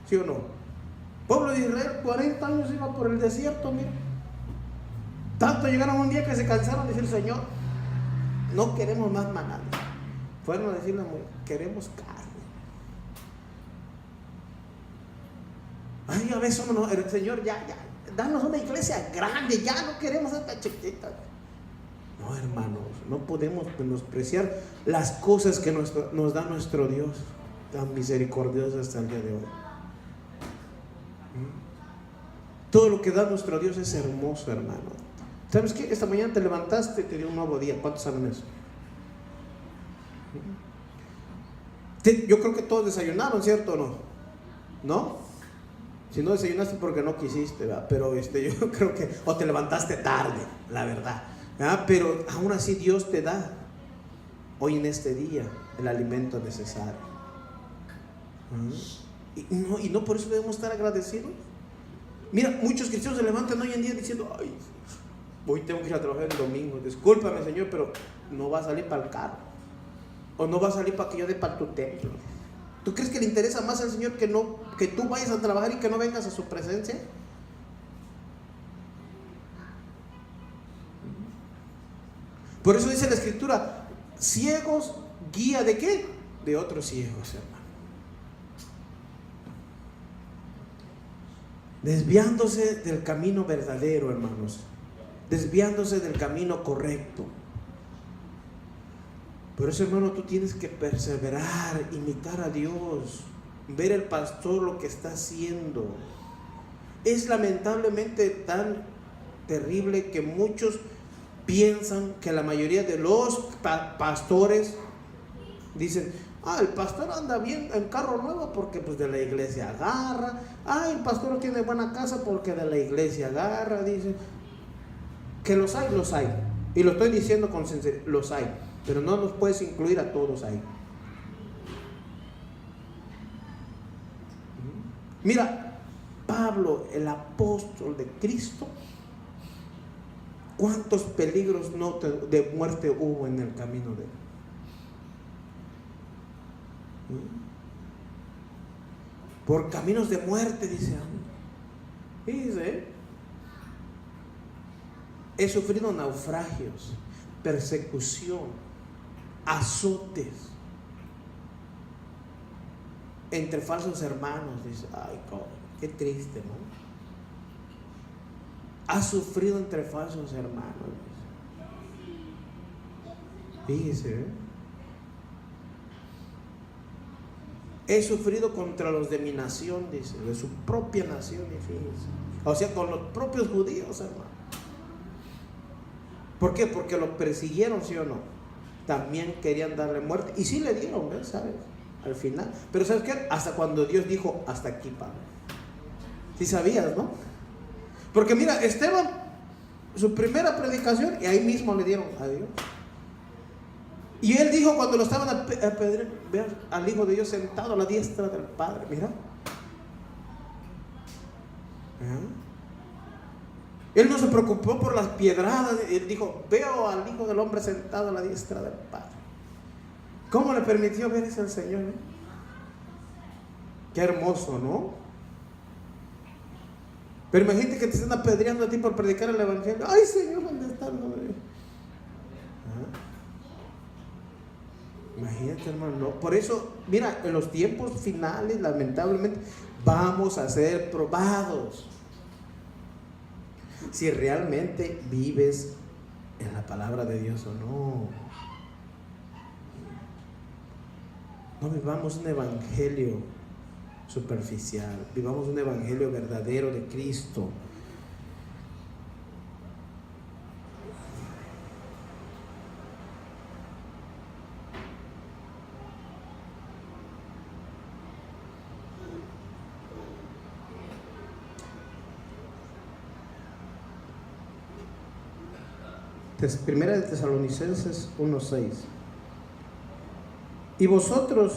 ¿sí o no? Pueblo de Israel, 40 años iba por el desierto, mira. Tanto llegaron un día que se cansaron de decir, Señor, no queremos más maná. Fueron a decirle, queremos carne. Ay, a veces el Señor, ya, danos una iglesia grande, ya no queremos esta chiquita. No, hermanos, no podemos menospreciar las cosas que nos da nuestro Dios, tan misericordioso hasta el día de hoy. Todo lo que da nuestro Dios es hermoso, hermano. ¿Sabes qué? Esta mañana te levantaste, te dio un nuevo día. ¿Cuántos saben eso? Yo creo que todos desayunaron, ¿cierto o no? ¿No? Si no desayunaste porque no quisiste, ¿verdad? Pero yo creo que, o te levantaste tarde, la verdad, ¿verdad? Pero aún así Dios te da hoy en este día el alimento necesario. Y no por eso debemos estar agradecidos. Mira, muchos cristianos se levantan hoy en día diciendo, ay, Hoy tengo que ir a trabajar el domingo. Discúlpame, Señor, pero no va a salir para el carro. O no va a salir para que yo dé para tu templo. ¿Tú crees que le interesa más al Señor que tú vayas a trabajar y que no vengas a su presencia? Por eso dice la Escritura: ciegos guía de ¿qué? De otros ciegos, hermano. Desviándose del camino verdadero, hermanos. Desviándose del camino correcto. Por eso, hermano, tú tienes que perseverar, imitar a Dios, ver el pastor lo que está haciendo. Es lamentablemente tan terrible que muchos piensan que la mayoría de los pastores dicen: el pastor anda bien en carro nuevo porque pues de la iglesia agarra. El pastor tiene buena casa porque de la iglesia agarra. Dicen que los hay. Y lo estoy diciendo con sinceridad, los hay. Pero no nos puedes incluir a todos ahí. Mira, Pablo, el apóstol de Cristo, ¿cuántos peligros de muerte hubo en el camino de él? Por caminos de muerte, dice. Dice: he sufrido naufragios, persecución, azotes entre falsos hermanos. Dice: ay, qué triste, ¿no? Ha sufrido entre falsos hermanos. Fíjese, he sufrido contra los de mi nación, dice, de su propia nación, y fíjese. O sea, con los propios judíos, hermano. ¿Por qué? Porque lo persiguieron, ¿sí o no? También querían darle muerte. Y sí le dieron, ¿sabes? Al final. Pero ¿sabes qué? Hasta cuando Dios dijo: hasta aquí, Pablo. Sí sabías, ¿no? Porque mira, Esteban, su primera predicación, y ahí mismo le dieron a Dios. Y él dijo cuando lo estaban apedreando: vean al Hijo de Dios sentado a la diestra del Padre. Mira. Él no se preocupó por las piedradas. Él dijo: veo al Hijo del Hombre sentado a la diestra del Padre. ¿Cómo le permitió ver eso al Señor? Qué hermoso, ¿no? Pero imagínate que te están apedreando a ti por predicar el Evangelio. Ay, Señor, ¿dónde está el nombre? Imagínate, hermano. Por eso, mira, en los tiempos finales, lamentablemente, vamos a ser probados. Si realmente vives en la palabra de Dios o no. No vivamos un evangelio superficial, vivamos un evangelio verdadero de Cristo. Primera de Tesalonicenses 1:6. Y vosotros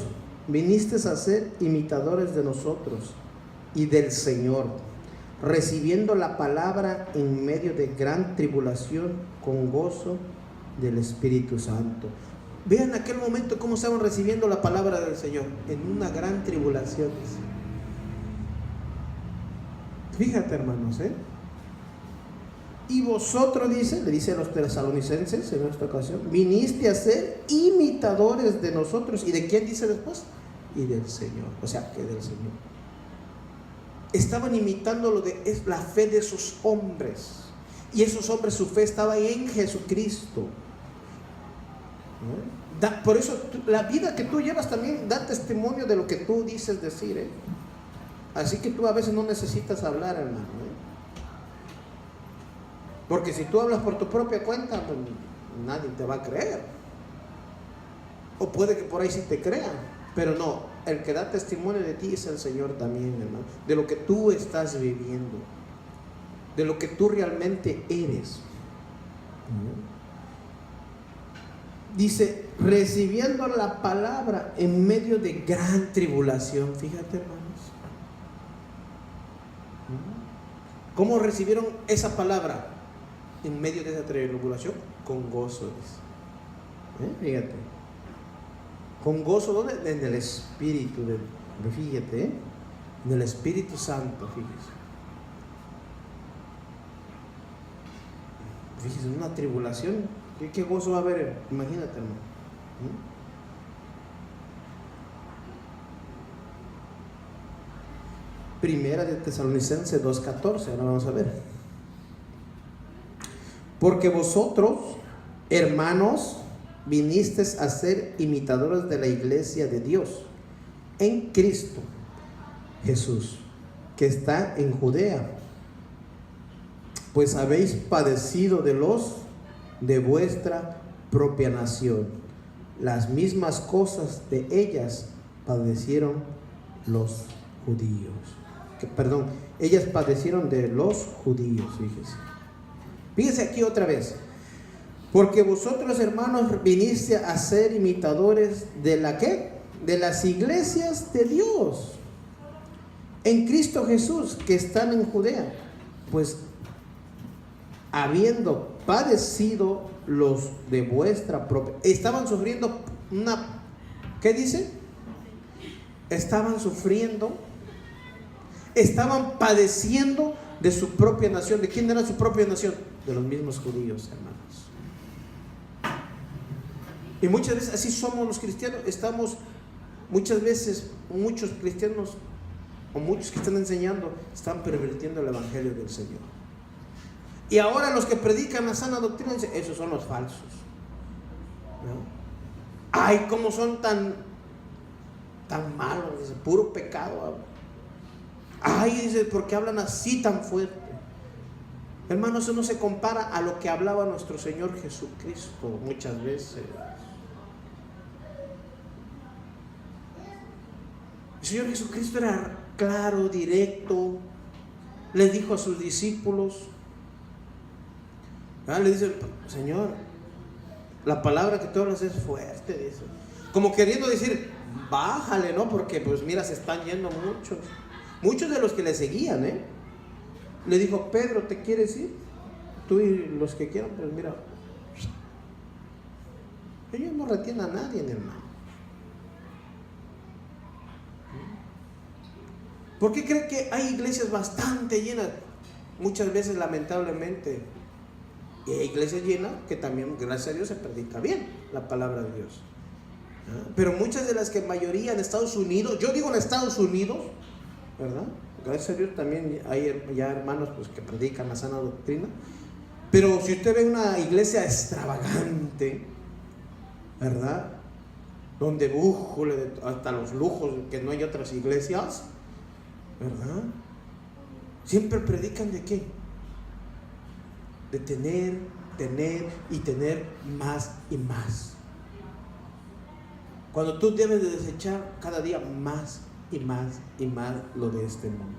vinisteis a ser imitadores de nosotros y del Señor, recibiendo la palabra en medio de gran tribulación con gozo del Espíritu Santo. Vean aquel momento cómo estaban recibiendo la palabra del Señor, en una gran tribulación. Fíjate, hermanos, y vosotros, le dice a los tesalonicenses en esta ocasión, viniste a ser imitadores de nosotros. ¿Y de quién dice después? Y del Señor. O sea, que del Señor. Estaban imitando la fe de esos hombres. Y esos hombres, su fe estaba en Jesucristo. ¿No? Por eso la vida que tú llevas también da testimonio de lo que tú dices decir. Así que tú a veces no necesitas hablar, hermano. Porque si tú hablas por tu propia cuenta, pues nadie te va a creer. O puede que por ahí sí te crean, pero no, el que da testimonio de ti es el Señor también, hermano. De lo que tú estás viviendo, de lo que tú realmente eres. Dice, recibiendo la palabra en medio de gran tribulación. Fíjate, hermanos. ¿Cómo recibieron esa palabra? en medio de esa tribulación? Con gozo, dice. Fíjate. Con gozo, ¿dónde? En el Espíritu, fíjate, en el Espíritu Santo, fíjese. Fíjese, en una tribulación, ¿qué gozo va a haber? Imagínate, hermano. Primera de Tesalonicenses 2:14, ahora vamos a ver. Porque vosotros, hermanos, vinisteis a ser imitadores de la iglesia de Dios en Cristo Jesús, que está en Judea, pues habéis padecido de vuestra propia nación las mismas cosas de ellas padecieron los judíos. Ellas padecieron de los judíos, fíjese aquí otra vez. Porque vosotros, hermanos, viniste a ser imitadores de la ¿qué? De las iglesias de Dios en Cristo Jesús, que están en Judea, pues habiendo padecido los de vuestra propia, estaban sufriendo ¿qué dice? Estaban padeciendo de su propia nación. ¿De quién era su propia nación? De los mismos judíos, hermanos. Y muchas veces así somos los cristianos. Muchas veces, muchos cristianos o muchos que están enseñando están pervirtiendo el evangelio del Señor. Y ahora los que predican la sana doctrina dicen, esos son los falsos, ¿no? Ay, cómo son tan malos, dice, puro pecado. Ay, dice, ¿por qué hablan así tan fuerte? Hermano, eso no se compara a lo que hablaba nuestro Señor Jesucristo muchas veces. El Señor Jesucristo era claro, directo. Le dijo a sus discípulos, le dice, Señor, la palabra que tú hablas es fuerte, dice. Como queriendo decir, bájale, ¿no? Porque pues mira, se están yendo muchos de los que le seguían, Le dijo, Pedro, ¿te quieres ir? Tú y los que quieran, pues mira, ellos no retienen a nadie, hermano. ¿Por qué creen que hay iglesias bastante llenas? Muchas veces, lamentablemente, y hay iglesias llenas que también, gracias a Dios, se predica bien la palabra de Dios. Pero muchas de las que mayoría en Estados Unidos, yo digo en Estados Unidos, ¿verdad? Gracias a Dios también hay ya hermanos pues, que predican la sana doctrina. Pero si usted ve una iglesia extravagante, ¿verdad? Donde hasta los lujos que no hay otras iglesias, ¿verdad? Siempre predican ¿de qué? De tener y tener más y más. Cuando tú debes de desechar cada día más y más y más lo de este mundo.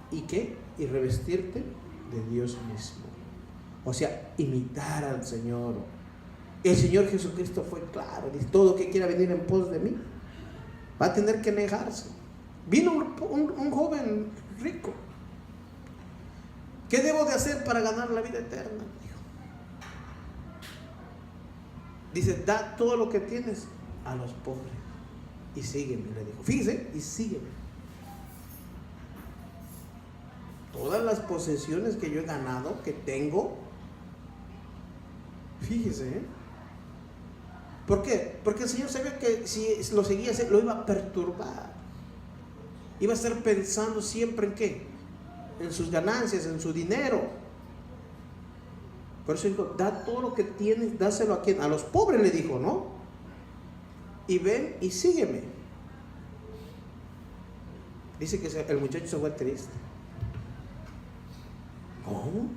¿Y qué? Y revestirte de Dios mismo. O sea, imitar al Señor. El Señor Jesucristo fue claro, dice, todo que quiera venir en pos de mí va a tener que negarse. Vino un joven rico. ¿Qué debo de hacer para ganar la vida eterna? Dice, da todo lo que tienes a los pobres y sígueme, le dijo. Fíjese, y sígueme. Todas las posesiones que yo he ganado, que tengo, fíjese, ¿por qué? Porque el Señor sabía que si lo seguía, lo iba a perturbar. Iba a estar pensando siempre en ¿qué? En sus ganancias, en su dinero. Por eso dijo, da todo lo que tienes, dáselo a quien, a los pobres, le dijo, ¿no? Y ven y sígueme. Dice que el muchacho se fue triste. ¿Cómo?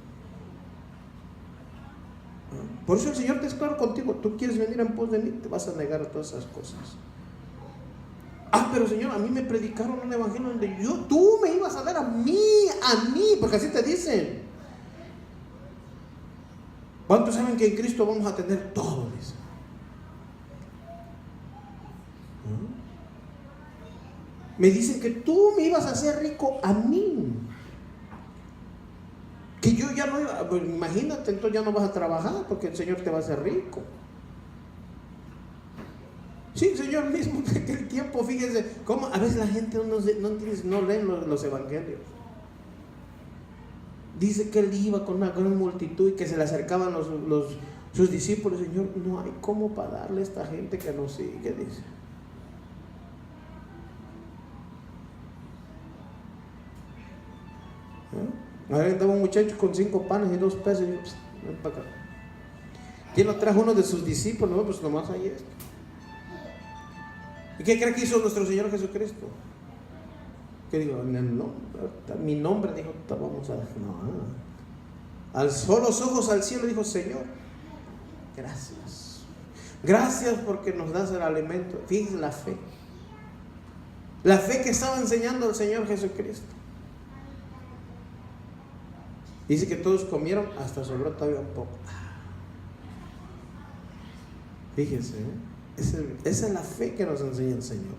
Por eso el Señor te es claro contigo. Tú quieres venir en pos de mí, te vas a negar a todas esas cosas. Pero Señor, a mí me predicaron un evangelio donde tú me ibas a dar a mí, porque así te dicen. ¿Cuántos saben que en Cristo vamos a tener todo? Dice. Me dicen que tú me ibas a hacer rico a mí. Que yo ya no iba, pues imagínate, entonces ya no vas a trabajar porque el Señor te va a hacer rico. Sí, el Señor mismo en aquel tiempo, fíjense, cómo a veces la gente no lee los evangelios. Dice que él iba con una gran multitud y que se le acercaban sus discípulos. Señor, no hay cómo para darle a esta gente que nos sigue, dice. Ahora estaba un muchacho con 5 panes y 2 peces. Y yo, ven para acá. ¿Quién lo trajo? Uno de sus discípulos. No, pues nomás ahí esto. ¿Y qué cree que hizo nuestro Señor Jesucristo? ¿Qué digo? En el nombre, mi nombre, dijo, vamos a... No. Alzó los ojos al cielo y dijo, Señor, gracias. Gracias porque nos das el alimento. Fíjense la fe. La fe que estaba enseñando el Señor Jesucristo. Dice que todos comieron, hasta sobró todavía un poco. Fíjense, esa es la fe que nos enseña el Señor.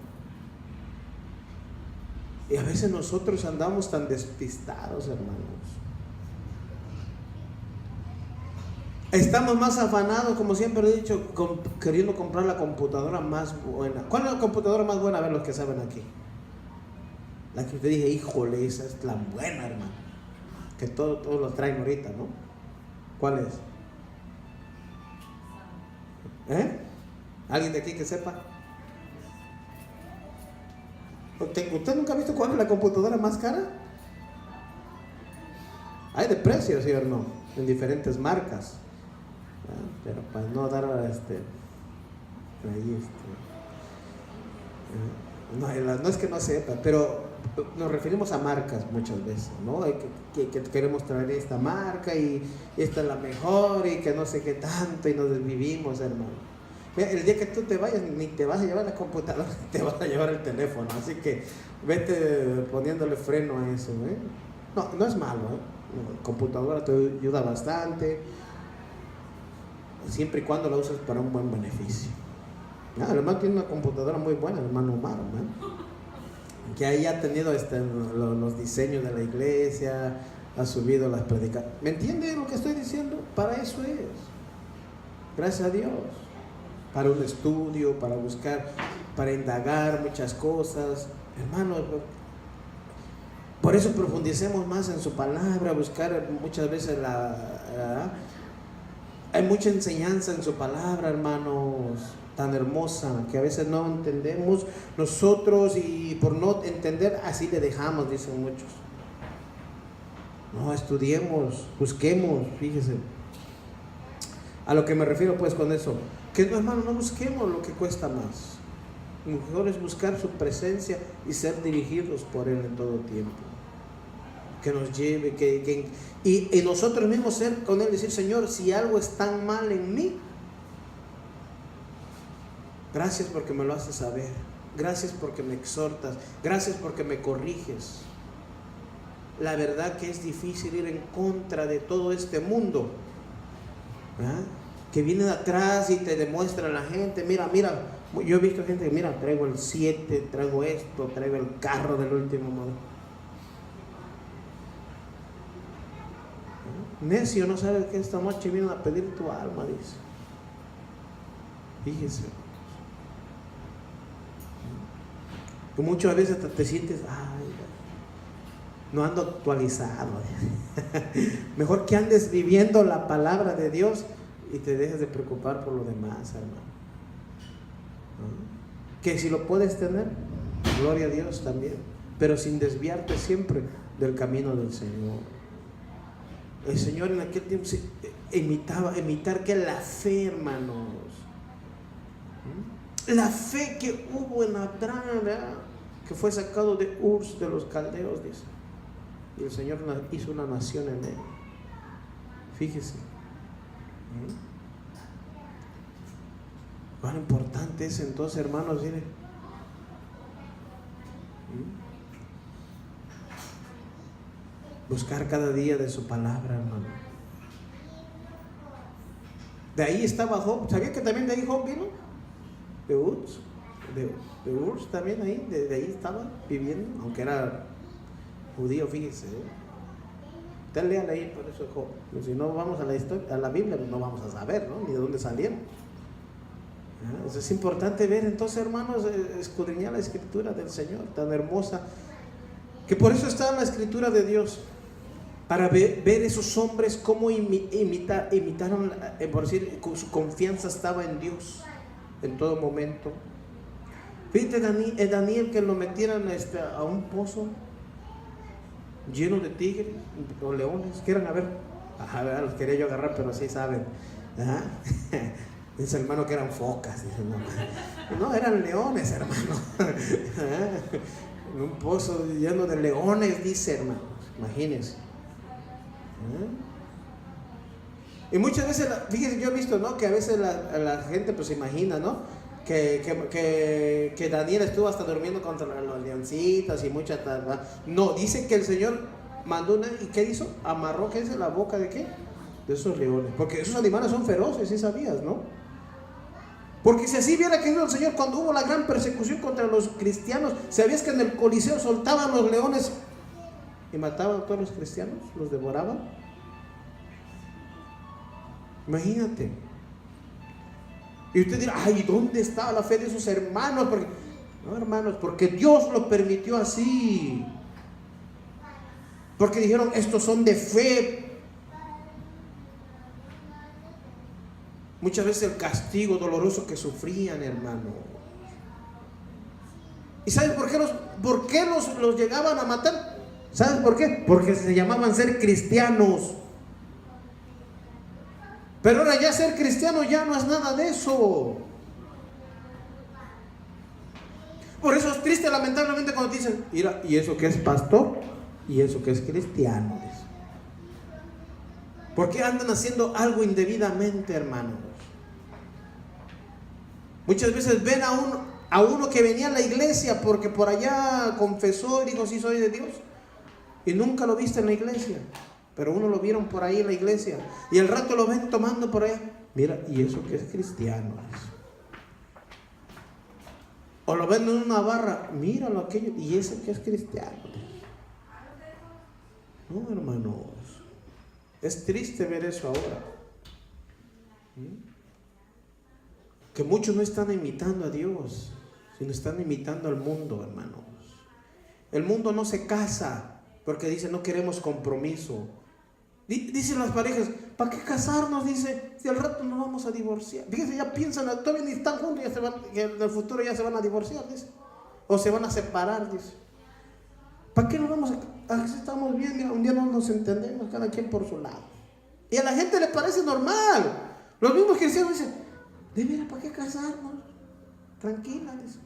Y a veces nosotros andamos tan despistados, hermanos. Estamos más afanados, como siempre he dicho, queriendo comprar la computadora más buena. ¿Cuál es la computadora más buena? A ver, los que saben aquí. La que usted dije, híjole, esa es la buena, hermano. Que todos los traen ahorita, ¿no? ¿Cuál es? ¿Alguien de aquí que sepa? ¿Usted nunca ha visto cuál es la computadora más cara? Hay de precios, ¿sí o no? En diferentes marcas. Pero para no dar no es que no sepa, pero nos referimos a marcas muchas veces, ¿no? Que queremos traer esta marca y esta es la mejor y que no sé qué tanto y nos desvivimos, hermano. Mira, el día que tú te vayas ni te vas a llevar la computadora, te vas a llevar el teléfono, así que vete poniéndole freno a eso, ¿eh? No es malo, ¿eh? La computadora te ayuda bastante, siempre y cuando la usas para un buen beneficio. El hermano tiene una computadora muy buena, el hermano Omar, ¿no? Que ahí ha tenido los diseños de la iglesia, ha subido las predicaciones. ¿Me entiende lo que estoy diciendo? Para eso es. Gracias a Dios. Para un estudio, para buscar, para indagar muchas cosas. Hermano, por eso profundicemos más en su palabra, buscar muchas veces hay mucha enseñanza en su palabra, hermanos, tan hermosa, que a veces no entendemos nosotros y por no entender así le dejamos, dicen muchos. No, estudiemos, busquemos, fíjese. A lo que me refiero pues con eso, que no, hermano, no busquemos lo que cuesta más. Mejor es buscar su presencia y ser dirigidos por Él en todo tiempo. Que nos lleve, y nosotros mismos ser con Él, decir, Señor, si algo es tan mal en mí, gracias porque me lo haces saber, gracias porque me exhortas, gracias porque me corriges. La verdad que es difícil ir en contra de todo este mundo, ¿verdad? Que viene de atrás y te demuestra a la gente, mira, yo he visto gente que, mira, traigo el 7, traigo esto, traigo el carro del último modelo. Necio, no sabes que esta noche vienen a pedir tu alma, dice. Fíjese. Que muchas veces te sientes, no ando actualizado. Mejor que andes viviendo la palabra de Dios y te dejes de preocupar por lo demás, hermano. Que si lo puedes tener, gloria a Dios también, pero sin desviarte siempre del camino del Señor. El Señor en aquel tiempo imitar que la fe, hermanos, la fe que hubo en Abraham, ¿verdad? Que fue sacado de Ur de los caldeos, dice, y el Señor hizo una nación en él. Fíjese. Cuán importante es entonces, hermanos, miren. Buscar cada día de su palabra, hermano. De ahí estaba Job. ¿Sabía que también de ahí Job vino? De Uz. De Ur también ahí. De ahí estaba viviendo, aunque era judío, fíjese. Usted léale ahí, por eso Job. Si no vamos a la historia, a la Biblia, no vamos a saber, ¿no? Ni de dónde salieron. Es importante ver entonces, hermanos, escudriñar la escritura del Señor, tan hermosa, que por eso está en la escritura de Dios, para ver esos hombres cómo imitaron, por decir, su confianza estaba en Dios en todo momento. Fíjate Daniel, que lo metieran a un pozo lleno de tigres o leones. Quieran los quería yo agarrar, pero sí saben. Dice hermano que eran focas. Dice, no, eran leones, hermano. En un pozo lleno de leones, dice, hermano. Imagínense. Y muchas veces, fíjense, yo he visto, ¿no? Que a veces la gente pues se imagina, ¿no? Que Daniel estuvo hasta durmiendo contra los leoncitos y muchas tal. No, dice que el Señor mandó ¿y qué hizo? Amarró, ¿qué dice? La boca de ¿qué? De esos leones. Porque esos animales son feroces, ¿sí sabías, no? Porque si así hubiera querido el Señor cuando hubo la gran persecución contra los cristianos, ¿sabías que en el Coliseo soltaban los leones y mataban a todos los cristianos? ¿Los devoraban? Imagínate. Y usted dirá, ay, ¿dónde está la fe de esos hermanos? No, hermanos, porque Dios lo permitió así. Porque dijeron, estos son de fe. Muchas veces el castigo doloroso que sufrían, hermano. ¿Y sabes por qué los llegaban a matar? ¿Sabes por qué? Porque se llamaban ser cristianos. Pero ahora ya ser cristiano ya no es nada de eso. Por eso es triste, lamentablemente, cuando te dicen, mira, ¿y eso que es pastor? ¿Y eso que es cristiano? ¿Por qué andan haciendo algo indebidamente, hermanos? Muchas veces ven a uno que venía a la iglesia porque por allá confesó y dijo, sí soy de Dios, y nunca lo viste en la iglesia. Pero uno lo vieron por ahí en la iglesia y al rato lo ven tomando por allá. Mira, ¿y eso que es cristiano? O lo ven en una barra. Míralo aquello, ¿y ese que es cristiano? No, hermanos. Es triste ver eso ahora. Que muchos no están imitando a Dios, sino están imitando al mundo, hermanos. El mundo no se casa porque dice no queremos compromiso. Dicen las parejas, ¿para qué casarnos? Dice, si al rato nos vamos a divorciar. Fíjense, ya piensan, todavía ni están juntos, que en el futuro ya se van a divorciar, dice. O se van a separar, dice. ¿Para qué nos vamos a estamos bien? Mira, un día no nos entendemos, cada quien por su lado. Y a la gente le parece normal. Los mismos cristianos dicen, de veras, ¿para qué casarnos? Tranquila, dice.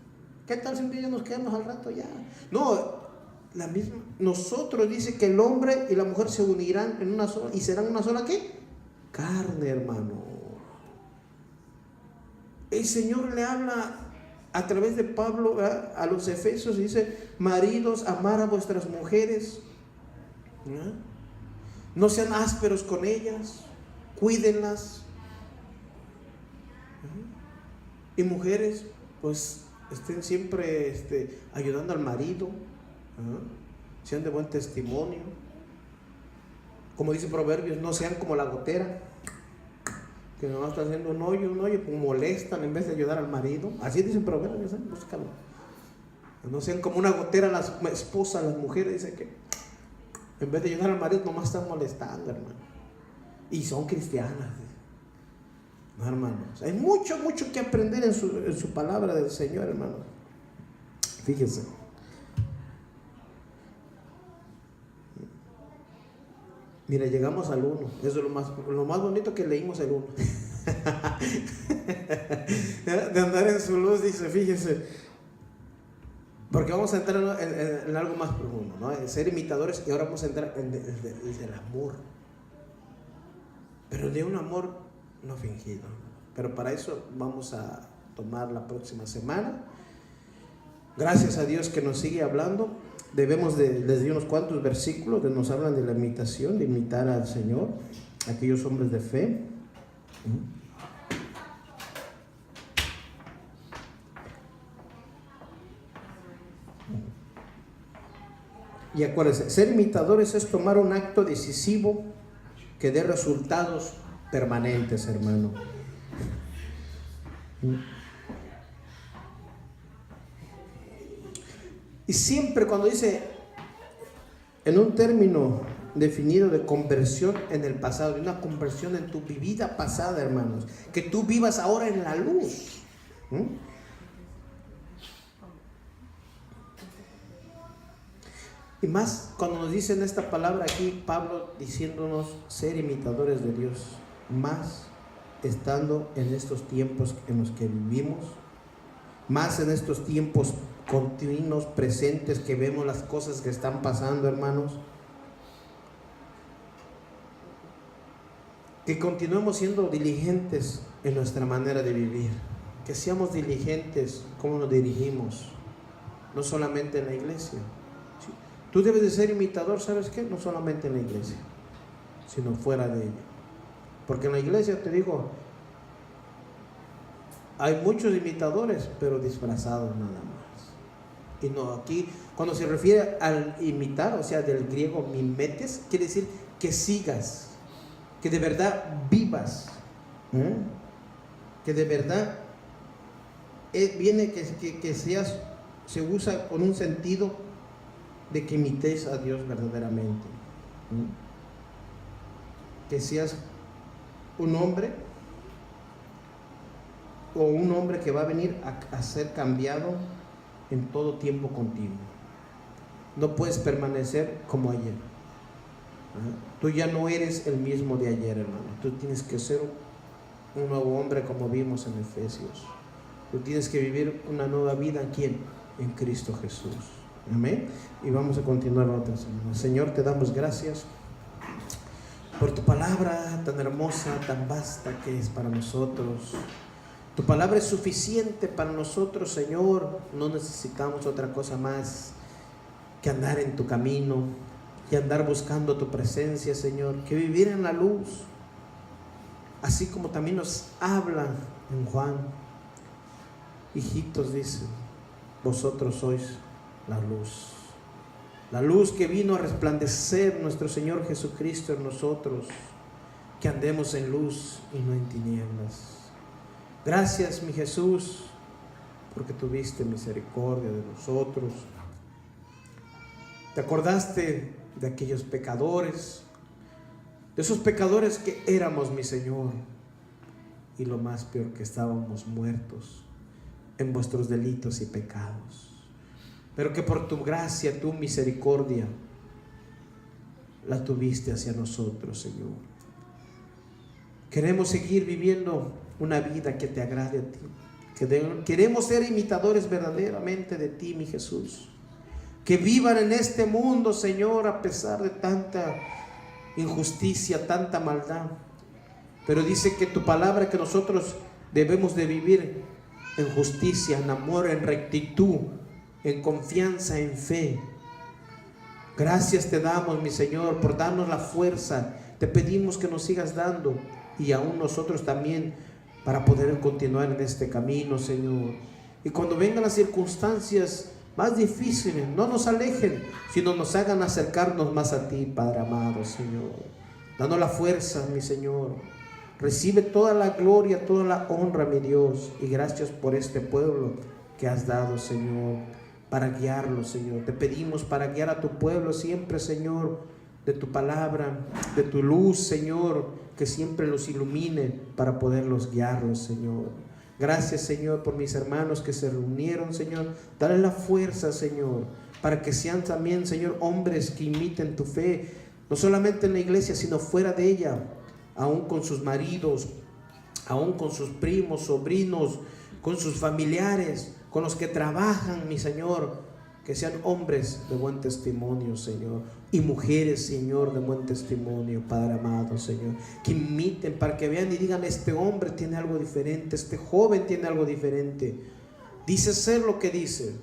¿Qué tal si un día nos quedamos al rato ya? No, la misma, nosotros dice que el hombre y la mujer se unirán en una sola y serán una sola ¿qué? Carne, hermano. El Señor le habla a través de Pablo, ¿verdad?, a los efesios y dice, maridos, amar a vuestras mujeres, ¿verdad? No sean ásperos con ellas, cuídenlas, ¿verdad? Y mujeres, pues estén siempre ayudando al marido, sean de buen testimonio. Como dice Proverbios, no sean como la gotera que nomás está haciendo un hoyo, pues molestan en vez de ayudar al marido. Así dicen Proverbios, búscalo. No sean como una gotera las esposas, las mujeres, dice que en vez de ayudar al marido nomás están molestando, hermano. Y son cristianas, no, hermanos. Hay mucho que aprender en su palabra del Señor, hermano. Fíjense. Mira, llegamos al 1. Eso es lo más bonito que leímos el 1. De andar en su luz, dice, fíjense. Porque vamos a entrar en algo más profundo, ¿no? En ser imitadores, y ahora vamos a entrar en el amor. Pero de un amor no fingido. Pero para eso vamos a tomar la próxima semana. Gracias a Dios que nos sigue hablando. Debemos les di unos cuantos versículos que nos hablan de la imitación, de imitar al Señor, aquellos hombres de fe. Y acuérdense, ser imitadores es tomar un acto decisivo que dé resultados permanentes, hermano. Y siempre cuando dice en un término definido de conversión en el pasado, de una conversión en tu vida pasada, hermanos, que tú vivas ahora en la luz. Y más cuando nos dicen esta palabra aquí, Pablo diciéndonos ser imitadores de Dios, más estando en estos tiempos en los que vivimos, más en estos tiempos continuos, presentes, que vemos las cosas que están pasando, hermanos. Que continuemos siendo diligentes en nuestra manera de vivir, que seamos diligentes como nos dirigimos, no solamente en la iglesia. ¿Sí? Tú debes de ser imitador, ¿sabes qué? No solamente en la iglesia, sino fuera de ella. Porque en la iglesia, te digo, hay muchos imitadores, pero disfrazados nada más. Y no, aquí, cuando se refiere al imitar, o sea, del griego mimetes, quiere decir que sigas, que de verdad vivas, que de verdad viene que seas, se usa con un sentido de que imites a Dios verdaderamente, que seas un hombre o un hombre que va a venir a ser cambiado en todo tiempo continuo. No puedes permanecer como ayer. Tú ya no eres el mismo de ayer, hermano. Tú tienes que ser un nuevo hombre, como vimos en Efesios. Tú tienes que vivir una nueva vida. ¿En quién? En Cristo Jesús. Amén. Y vamos a continuar la otra semana. Señor, te damos gracias por tu palabra tan hermosa, tan vasta que es para nosotros. Tu palabra es suficiente para nosotros, Señor. No necesitamos otra cosa más que andar en tu camino y andar buscando tu presencia, Señor. Que vivir en la luz, así como también nos habla en Juan. Hijitos, dice, vosotros sois la luz que vino a resplandecer nuestro Señor Jesucristo en nosotros. Que andemos en luz y no en tinieblas. Gracias, mi Jesús, porque tuviste misericordia de nosotros. Te acordaste de aquellos pecadores, de esos pecadores que éramos, mi Señor, y lo más peor, que estábamos muertos en vuestros delitos y pecados, pero que por tu gracia, tu misericordia, la tuviste hacia nosotros, Señor. Queremos seguir viviendo una vida que te agrade a ti. Queremos ser imitadores verdaderamente de ti, mi Jesús. Que vivan en este mundo, Señor, a pesar de tanta injusticia, tanta maldad. Pero dice que tu palabra, que nosotros debemos de vivir en justicia, en amor, en rectitud, en confianza, en fe. Gracias te damos, mi Señor, por darnos la fuerza. Te pedimos que nos sigas dando, y aún nosotros también, para poder continuar en este camino, Señor. Y cuando vengan las circunstancias más difíciles, no nos alejen, sino nos hagan acercarnos más a ti, Padre amado, Señor. Danos la fuerza, mi Señor. Recibe toda la gloria, toda la honra, mi Dios. Y gracias por este pueblo que has dado, Señor, para guiarlo, Señor. Te pedimos para guiar a tu pueblo siempre, Señor, de tu palabra, de tu luz, Señor, que siempre los ilumine para poderlos guiarlos, Señor. Gracias, Señor, por mis hermanos que se reunieron, Señor. Dale la fuerza, Señor, para que sean también, Señor, hombres que imiten tu fe, no solamente en la iglesia, sino fuera de ella, aún con sus maridos, aún con sus primos, sobrinos, con sus familiares, con los que trabajan, mi Señor. Que sean hombres de buen testimonio, Señor, y mujeres, Señor, de buen testimonio, Padre amado, Señor. Que imiten, para que vean y digan: este hombre tiene algo diferente, este joven tiene algo diferente. Dice ser lo que dice,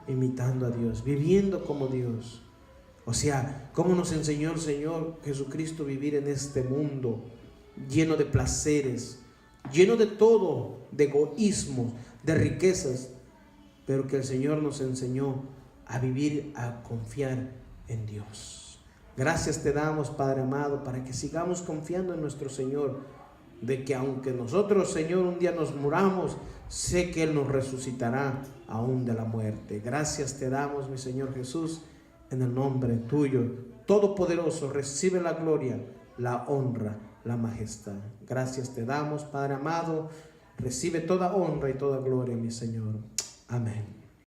imitando a Dios, viviendo como Dios. O sea, cómo nos enseñó el Señor Jesucristo vivir en este mundo lleno de placeres, lleno de todo, de egoísmo, de riquezas, pero que el Señor nos enseñó a vivir, a confiar en Dios. Gracias te damos, Padre amado, para que sigamos confiando en nuestro Señor, de que aunque nosotros, Señor, un día nos muramos, sé que Él nos resucitará aún de la muerte. Gracias te damos, mi Señor Jesús, en el nombre tuyo, todopoderoso. Recibe la gloria, la honra, la majestad. Gracias te damos, Padre amado. Recibe toda honra y toda gloria, mi Señor. Amén.